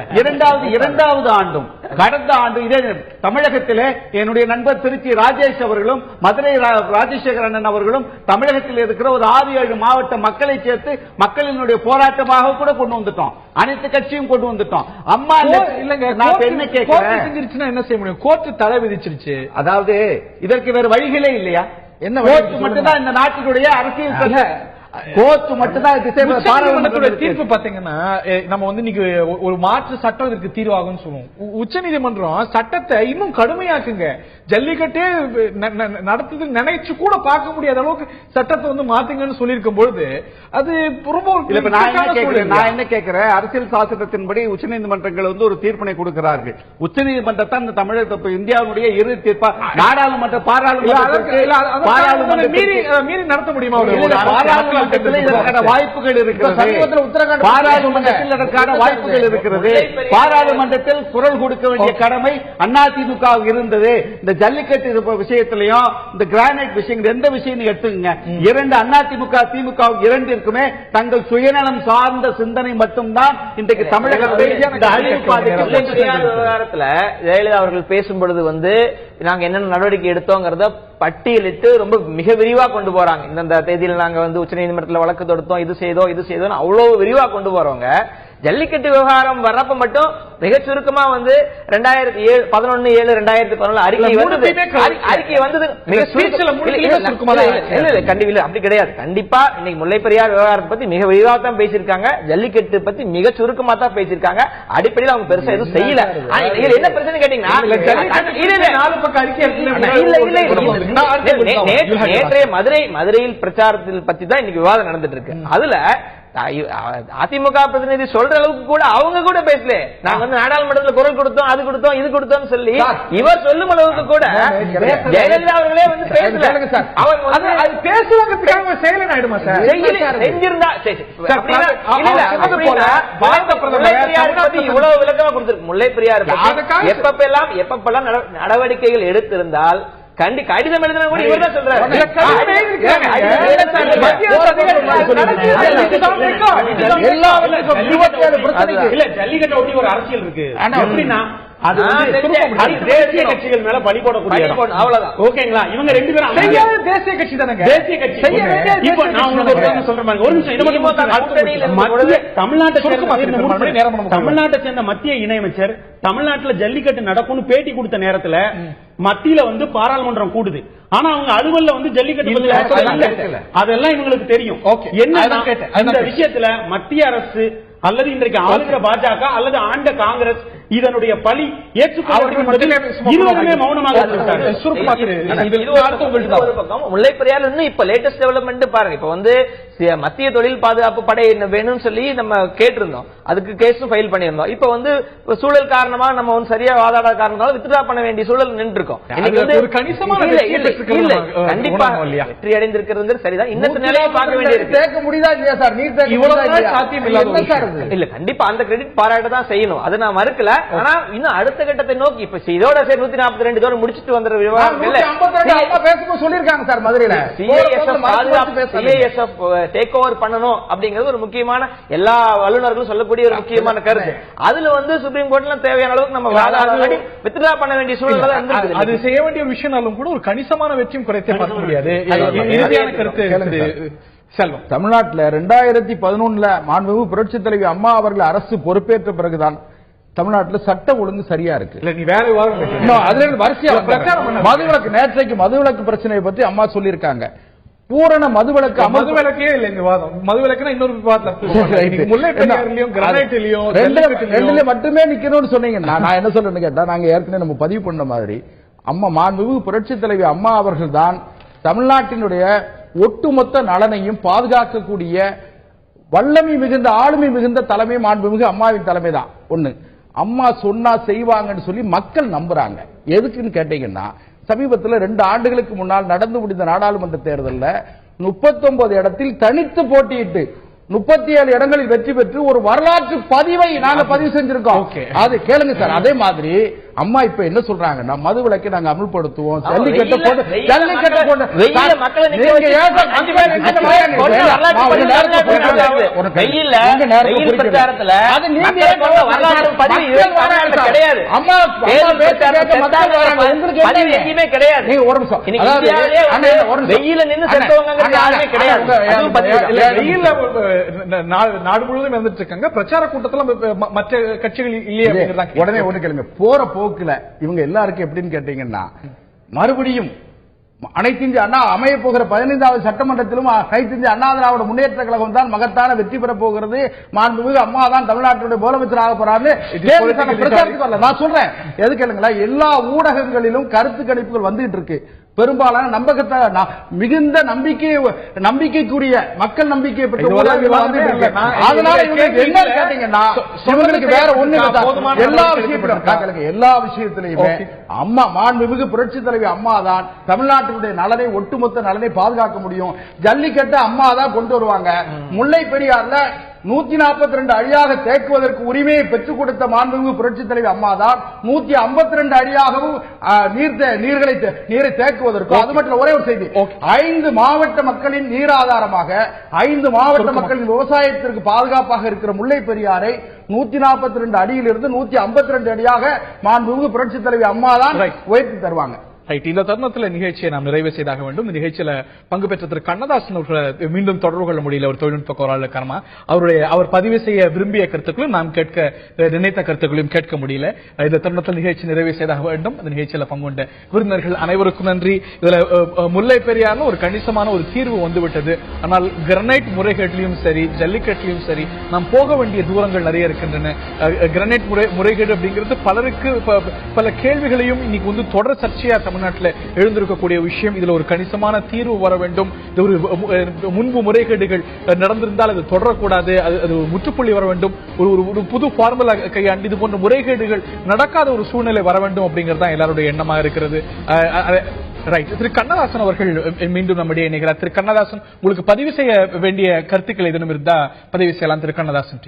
இரண்டாவது ஆண்டும் கடந்த ஆண்டு இதே தமிழகத்திலே என்னுடைய நண்பர் திருச்சி ராஜேஷ் அவர்களும் மதுரை ராஜசேகர் அண்ணன் அவர்களும் தமிழகத்தில் இருக்கிற ஒரு 6-7 மாவட்ட மக்களை சேர்த்து மக்களினுடைய போராட்டமாக கூட கொண்டு வந்துட்டோம். அனைத்து கட்சியும் கொண்டு வந்துட்டோம். அம்மா இல்லங்க, நான் என்ன கேட்கிறேன், என்ன செய்ய முடியும்? கோர்ட் தடை விதிச்சிருச்சு. அதாவது இதற்கு வேற வழிகளே இல்லையா? என்ன கோர்ட் மட்டும்தான் இந்த நாட்டினுடைய அரசியல் கோர்ட் மட்டும்தான் தீர்ப்பு பாத்தீங்கன்னா நம்ம வந்து இன்னைக்கு ஒரு மாற்று சட்டம் இதற்கு தீர்வாகும் சொல்லுவோம். உச்ச நீதிமன்றம் சட்டத்தை இன்னும் கடுமையாக்குங்க, ஜல்லிக்கட்டே நடத்துது நினைச்சு கூட பார்க்க முடியாத அளவுக்கு சட்டத்தை வந்து மாத்துங்கன்னு சொல்லியிருக்கும் பொழுது அது ரொம்ப நான் என்ன கேட்கிறேன், அரசியல் சாசனத்தின்படி உச்ச நீதிமன்றங்கள் வந்து ஒரு தீர்ப்பினை கொடுக்கிறார்கள். உச்ச நீதிமன்றத்தை இந்த தமிழக இந்தியாவுடைய இரு தீர்ப்பா நாடாளுமன்ற பாராளுமன்ற மீறி நடத்த முடியுமா? வாய்ப்புகள் இருக்கிறது. பாராளுமன்றத்தில் அதற்கான வாய்ப்புகள் இருக்கிறது. பாராளுமன்றத்தில் குரல் கொடுக்க வேண்டிய கடமை அதிமுக இருந்தது. இந்த ஜல்லிக்கட்டு விஷயத்திலையும் இந்த கிரானைட் விஷயங்கள் எந்த விஷயம் எடுத்துக்கங்க, 2 அதிமுக திமுக 2 தங்கள் சுயநலம் சார்ந்த சிந்தனை மட்டும்தான் இன்றைக்கு தமிழகத்தில் விவகாரத்தில் ஜெயலலிதா அவர்கள் பேசும் பொழுது வந்து நாங்க என்னென்ன நடவடிக்கை எடுத்தோங்கிறத பட்டியலிட்டு ரொம்ப மிக விரிவா கொண்டு போறாங்க. இந்த தேதியில் நாங்க வந்து உச்சநீதிமன்றத்தில் வழக்கு தொடுத்தோம், இது செய்தோம் அவ்வளவு விரிவா கொண்டு போறவங்க ஜல்லிக்கட்டு விவகாரம் வர்றப்ப மட்டும் மிக சுருக்கமா வந்து 11/7/2011 அறிக்கை வந்தது. அப்படி கிடையாது. கண்டிப்பா இன்னைக்கு முல்லை பெரியார் விவகாரத்தை பத்தி மிக விரிவா தான் பேசியிருக்காங்க, ஜல்லிக்கட்டு பத்தி மிக சுருக்கமா தான் பேசியிருக்காங்க. அடிப்படையில் அவங்க பெருசா எதுவும் செய்யல. என்ன பிரச்சனை கேட்டீங்கன்னா நேற்றைய மதுரையில் பிரச்சாரத்தில் பத்தி தான் இன்னைக்கு விவாதம் நடந்துட்டு இருக்கு. அதுல அதிமுக பிரதிநிதி சொல்ற அளவுக்கு கூட அவங்க கூட பேசல. நாங்க வந்து நாடாளுமன்றத்தில் குரல் கொடுத்தோம், அது கொடுத்தோம், இது கொடுத்தோம் சொல்லி இவர் சொல்லும் அளவுக்கு கூட ஜெயலலிதா அவர்களே வந்து பேசல. அவங்க பேசுவதற்காக செயலன் ஆயிடுமா சார்? செஞ்சிருந்தா இவ்வளவு விளக்கமா கொடுத்திருக்கு. முல்லை பெரியார் எப்பப்பெல்லாம் நடவடிக்கைகள் எடுத்திருந்தால் கடிதம் எழுதுறது கூட இவர் தான் சொல்றாரு. ஜல்லிக்கட்டை ஒட்டி ஒரு அரசியல் இருக்கு. எப்படின்னா தேசிய கட்சிகள் மேல பழி போடக்கூடிய அவ்வளவுதான். ஓகேங்களா? இவங்க 2 பேரும் தேசிய கட்சி தானங்க. தேசிய கட்சி சொல்றேன். ஒரு நிமிஷம், தமிழ்நாட்டை சேர்ந்த மத்திய இணையமைச்சர் தமிழ்நாட்டில் ஜல்லிக்கட்டு நடக்கும்னு பேட்டி கொடுத்த நேரத்துல மத்தியில வந்து பாராளுமன்றம் கூடுது. ஆனா அவங்க அலுவல்ல வந்து ஜல்லிக்கட்டு அதெல்லாம் இவங்களுக்கு தெரியும். என்ன இந்த விஷயத்துல மத்திய அரசு அல்லது இன்றைக்கு ஆளுகிற பாஜக அல்லது ஆண்ட காங்கிரஸ் இதனுடைய பழி ஏற்றுக்கொள்ள மௌனமாக முல்லை பெரியார் இப்ப லேட்டஸ்ட் டெவலப்மெண்ட் பாருங்க. இப்ப வந்து மத்திய தொழில் பாதுகாப்பு படை வேணும்னு சொல்லி நம்ம கேட்டிருந்தோம், அதுக்கு கேஸும் ஃபைல் பண்ணியிருந்தோம். இப்ப வந்து சூழல் காரணமா நம்ம வந்து சரியா வாதாட காரணத்தால வித்ட்ரா பண்ண வேண்டிய சூழல் நின்று இருக்கோம். கண்டிப்பா வெற்றி அடைந்திருக்கிறது சரிதான். இந்த நிலையை பார்க்க வேண்டியிருக்கு. இல்ல கண்டிப்பா அந்த கிரெடிட் பாராட்ட தான் செய்யணும், அது நான் மறுக்கல. ஆனா இன்னும் அடுத்த கட்டத்தை நோக்கி இப்ப இதோட 142 இதோட முடிச்சிட்டு வந்துற விவகாரம் சொல்லிருக்காங்க சார். மதுரையில சிஐஎஸ்எஃப் டேக் ஓவர் பண்ணணும் அப்படிங்கிறது ஒரு முக்கியமான எல்லா வல்லுநர்களும் சொல்லக்கூடிய ஒரு முக்கியமான கருத்து. அதுல வந்து சுப்ரீம் கோர்ட்ல தேவையான அளவுக்கு நம்ம வித்ட்ரா பண்ண வேண்டிய சூழல் அது செய்ய வேண்டிய விஷயம் கூட ஒரு கணிசமான வெற்றியும் குறைத்தே பார்க்க முடியாது. இறுதியான கருத்து செல்வம். தமிழ்நாட்டில் 2011 மாண்புமிகு புரட்சித் தலைவி அம்மா அவர்கள் அரசு பொறுப்பேற்ற பிறகுதான் தமிழ்நாட்டில் சட்ட ஒழுங்கு சரியா இருக்கு. நீ வேற மதுவிலக்கு நேற்றைக்கு மதுவிலக்கு பிரச்சனையை பற்றி அம்மா சொல்லியிருக்காங்க. பூரண மதுவிலக்கு மதுவிலக்கே இல்லை இந்த வாதம். மதுவிலக்குனா இன்னொரு ரெண்டுல மட்டுமே நிக்கணும்னு சொன்னீங்க. நான் என்ன சொல்றேன்னு கேட்டா, நாங்க ஏற்கனவே நம்ம பதிவு பண்ண மாதிரி அம்மா மாண்புமிகு புரட்சித் தலைவி அம்மா அவர்கள் தான் தமிழ்நாட்டினுடைய ஒட்டுமொத்த நலனையும் பாதுகாக்கக்கூடிய வல்லமை மிகுந்த ஆளுமை மிகுந்த தலைமை மாண்புமிகு அம்மாவின் தலைமை தான். ஒண்ணு, அம்மா சொன்னா செய்வாங்கன்னு சொல்லி மக்கள் நம்புறாங்க. எதுக்குன்னு கேட்டீங்கன்னா, சமீபத்தில் 2 ஆண்டுகளுக்கு முன்னால் நடந்து முடிந்த நாடாளுமன்ற தேர்தலில் 39 இடத்தில் தனித்து போட்டியிட்டு 37 இடங்களில் வெற்றி பெற்று ஒரு வரலாற்று பதிவை நாங்க பதிவு செஞ்சிருக்கோம். அது கேளுங்க சார். அதே மாதிரி அம்மா இப்ப என்ன சொல்றாங்கன்னா, மது விலக்கை நாங்க அமல்படுத்துவோம், ஜல்லிக்கட்டை போட்டு நாடு முழுவதும் இருந்துட்டு இருக்காங்க. பிரச்சார கூட்டத்தில் மற்ற கட்சிகள் இல்லையே. உடனே ஒண்ணு கேளுங்க, போற போக்குல இவங்க எல்லாருக்கும் எப்படின்னு கேட்டீங்கன்னா, மறுபடியும் அனைத்து இந்திய அண்ணா அமைய போகிற 15வது சட்டமன்றத்திலும் அனைத்து இந்திய அண்ணா திராவிட முன்னேற்ற கழகம் தான் மகத்தான வெற்றி பெற போகிறது, மாண்புமிகு அம்மா தான் தமிழ்நாட்டுடைய முதலமைச்சர் ஆக போறாரு. நான் சொல்றேன் எது கேளுங்களா, எல்லா ஊடகங்களிலும் கருத்து கணிப்புகள் வந்துட்டு இருக்கு. பெரும்பாலான மிகுந்த நம்பிக்கைக்குரிய மக்கள் நம்பிக்கையை பெற்ற ஊடகங்கள். அதனால என்ன கேட்டீங்கன்னா, இவங்களுக்கு வேற ஒண்ணு எல்லா விஷயத்திலையுமே அம்மா மாண்புமிகு புரட்சி தலைவி அம்மா தான் தமிழ்நாட்டினுடைய நலனை ஒட்டுமொத்த நலனை பாதுகாக்க முடியும். ஜல்லிக்கட்டு அம்மா தான் கொண்டு வருவாங்க. முல்லை பெரியார்ல 142 அடியாக தேக்குவதற்கு உரிமையை பெற்றுக் கொடுத்த மாண்புமிகு புரட்சி தலைவி அம்மா தான் 152 அடியாகவும் நீரை தேக்குவதற்கு. அது மட்டும் ஒரே ஒரு செய்தி, 5 மாவட்ட மக்களின் நீராதாரமாக 5 மாவட்ட மக்களின் விவசாயத்திற்கு பாதுகாப்பாக இருக்கிற முல்லை பெரியாரை 142 அடியிலிருந்து 152 அடியாக மாண்புமிகு புரட்சி தலைவி அம்மா தான் உயர்த்தி தருவாங்க. இந்த தருணத்தில் நிகழ்ச்சியை நாம் நிறைவு செய்தாக வேண்டும். இந்த நிகழ்ச்சியில பங்கு பெற்ற திரு கண்ணதாசன் அவர்களை மீண்டும் தொடர்பு கொள்ள முடியல ஒரு தொழில்நுட்ப கோளாறு காரணமா. அவர் பதிவு செய்ய விரும்பிய கருத்துக்களையும் நாம் கேட்க நினைத்த கருத்துக்களையும் கேட்க முடியல. இந்த தருணத்தில் நிகழ்ச்சி நிறைவு செய்தாக வேண்டும். இந்த நிகழ்ச்சியில பங்கு கொண்ட விருந்தினர்கள் அனைவருக்கும் நன்றி. இதுல முல்லை பெரியார்னு ஒரு கணிசமான ஒரு தீர்வு வந்துவிட்டது. ஆனால் கிரனைட் முறைகேட்டிலும் சரி, ஜல்லிக்கட்டிலும் சரி, நாம் போக வேண்டிய தூரங்கள் நிறைய இருக்கின்றன. கிரனைட் முறைகேடு அப்படிங்கிறது பலருக்கு பல கேள்விகளையும் இன்னைக்கு வந்து தொடர் சர்ச்சையா தமிழ்நாட்டில் எழுந்திருக்கக்கூடிய விஷயம். இதுல ஒரு கணிசமான தீர்வு வர வேண்டும். ஒரு முன்பு முறைகேடுகள் நடந்திருந்தால் அது தொடரக்கூடாது, அது முற்றுப்புள்ளி வர வேண்டும். ஒரு புது ஃபார்முலா கையாண்டு இது போன்ற முறைகேடுகள் நடக்காத ஒரு சூழ்நிலை வர வேண்டும் அப்படிங்கறதுதான் எல்லாருடைய எண்ணமா இருக்கிறது. ரைட். திரு கண்ணதாசன் அவர்கள் மீண்டும் நம்முடைய இணைகிறார். திரு கண்ணதாசன், உங்களுக்கு பதிவு செய்ய வேண்டிய கருத்துக்கள் எதுவும் இருந்தா பதிவு செய்யலாம். திரு கண்ணதாசன்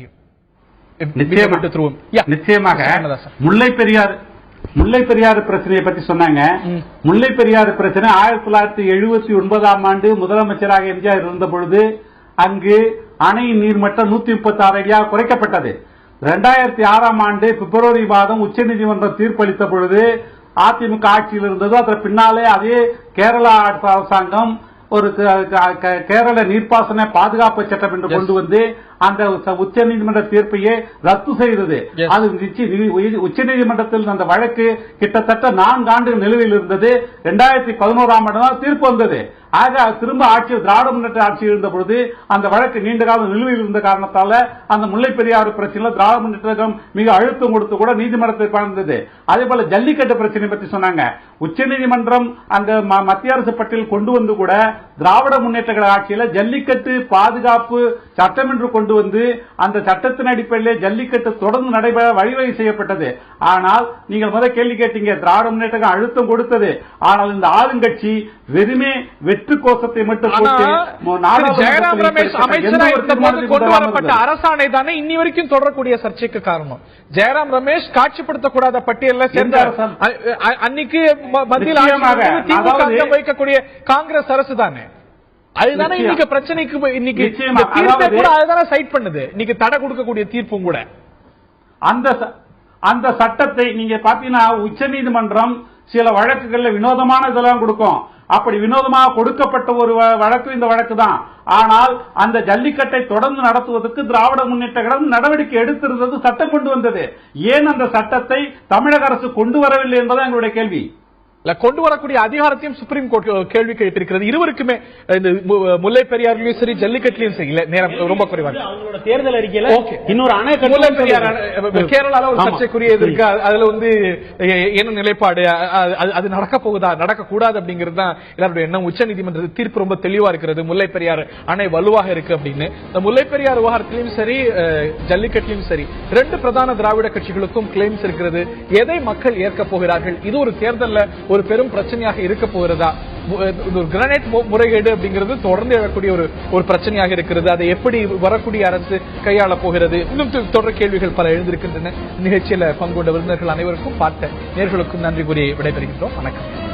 நிச்சயமாக முல்லை பெரியாறு பிரச்சனையை பத்தி சொன்னாங்க. முல்லை பெரியாறு பிரச்சனை 1979ஆம் ஆண்டு முதலமைச்சராக எம்ஜிஆர் இருந்த பொழுது அங்கு அணையின் நீர்மட்டம் 136 அடியாக குறைக்கப்பட்டது. 2006ஆம் ஆண்டு பிப்ரவரி மாதம் உச்சநீதிமன்றம் தீர்ப்பளித்த பொழுது அதிமுக ஆட்சியில் இருந்தது. அதற்கு பின்னாலே அதே கேரளா அரசாங்கம் ஒரு கேரள நீர்ப்பாசன பாதுகாப்பு சட்டம் என்று கொண்டு வந்து அந்த உச்ச நீதிமன்ற தீர்ப்பையே ரத்து செய்தது. அது உச்ச நீதிமன்றத்தில் அந்த வழக்கு கிட்டத்தட்ட 4 ஆண்டுகள் நிலுவையில் இருந்தது. 2011ஆம் ஆண்டு தான் தீர்ப்பு வந்தது. ஆக திரும்ப ஆட்சி திராவிட முன்னேற்ற ஆட்சி இருந்த பொழுது அந்த வழக்கு நீண்ட காலம் நிலுவையில் இருந்த காரணத்தால அந்த முல்லை பெரியாறு பிரச்சனையில் திராவிட முன்னேற்றம் மிக அழுத்தம் கொடுத்து கூட நீதிமன்றத்தை பறந்தது. அதே போல ஜல்லிக்கட்டு பிரச்சனை பற்றி சொன்னாங்க. உச்ச நீதிமன்றம் அந்த மத்திய அரசு பட்டியல் கொண்டு வந்து கூட திராவிட முன்னேற்ற கழக ஆட்சியில ஜல்லிக்கட்டு பாதுகாப்பு சட்டம் என்று கொண்டு வந்து அந்த சட்டத்தின் அடிப்படையில் ஜல்லிக்கட்டு தொடர்ந்து நடைபெற வழிவகை செய்யப்பட்டது. ஆனால் நீங்கள் முதல் கேள்வி கேட்டீங்க, திராவிட முன்னேற்ற அழுத்தம் கொடுத்தது. ஆனால் இந்த ஆளுங்கட்சி வெறுமே வெற்று கோஷத்தை மட்டும் ஜெயராம் ரமேஷ் அமைச்சராக கொண்டு வரப்பட்ட அரசாணை தானே இன்னி வரைக்கும் தொடரக்கூடிய சர்ச்சைக்கு காரணம். ஜெயராம் ரமேஷ் காட்சிப்படுத்தக்கூடாத பட்டியலில் சேர்ந்த அன்னைக்கு மத்தியில் வைக்கக்கூடிய காங்கிரஸ் அரசு தானே. அதுதானே இன்னைக்கு பிரச்சனைக்கு இன்னைக்கு கூட அதுதானே சைட் பண்ணுது. இன்னைக்கு தடை கொடுக்கக்கூடிய தீர்ப்பும் கூட அந்த சட்டத்தை நீங்க பாத்தீங்கன்னா உச்ச நீதிமன்றம் சில வழக்குகள்ல வினோதமான இதெல்லாம் கொடுக்கும். அப்படி வினோதமாக கொடுக்கப்பட்ட ஒரு வழக்கு இந்த வழக்கு தான். ஆனால் அந்த ஜல்லிக்கட்டை தொடர்ந்து நடத்துவதற்கு திராவிட முன்னேற்ற கழகம் நடவடிக்கை எடுத்திருந்தது, சட்டம் கொண்டு வந்தது. ஏன் அந்த சட்டத்தை தமிழக அரசு கொண்டு வரவில்லை என்பது எங்களுடைய கேள்வி. கொண்டு வரக்கூடிய அதிகாரத்தையும் சுப்ரீம் கோர்ட் கேள்வி கேட்டிருக்கிறது. இருவருக்குமே இந்த முல்லை பெரியாரிலும் சரி ஜல்லிக்கட்டுலயும் சரி நேரம் ரொம்ப குறைவாக அவங்களோட தேர்தல் அறிக்கையில இன்னொரு அணை முல்லை பெரியார் கேரளால ஒரு சர்ச்சைக்குரியது இருக்கு. அதுல வந்து என்ன நிலைப்பாடு, அது நடக்க போகுதா நடக்க கூடாது அப்படிங்கிறது தான் எல்லாருடைய எண்ணம். உச்ச நீதிமன்ற தீர்ப்பு ரொம்ப தெளிவா இருக்கிறது, முல்லை பெரியார் அணை வலுவாக இருக்கு அப்படின்னு. இந்த முல்லை பெரியார் விவகாரத்திலும் சரி ஜல்லிக்கட்டிலும் சரி ரெண்டு பிரதான திராவிட கட்சிகளுக்கும் கிளைம்ஸ் இருக்கிறது. எதை மக்கள் ஏற்க போகிறார்கள்? இது ஒரு தேர்தல்ல ஒரு பெரும் பிரச்சனையாக இருக்க போகிறதா? ஒரு கிரானைட் முறைகேடு அப்படிங்கிறது தொடர்ந்து எழக்கூடிய ஒரு பிரச்சனையாக இருக்கிறது. அதை எப்படி வரக்கூடிய அரசு கையாள போகிறது? இன்னும் தொடர் கேள்விகள் பல எழுந்திருக்கின்றன. நிகழ்ச்சியில பங்குகொண்ட விருந்தினர்கள் அனைவருக்கும் பார்த்த நேயர்களுக்கும் நன்றி கூறி விடைபெறுகின்றோம். வணக்கம்.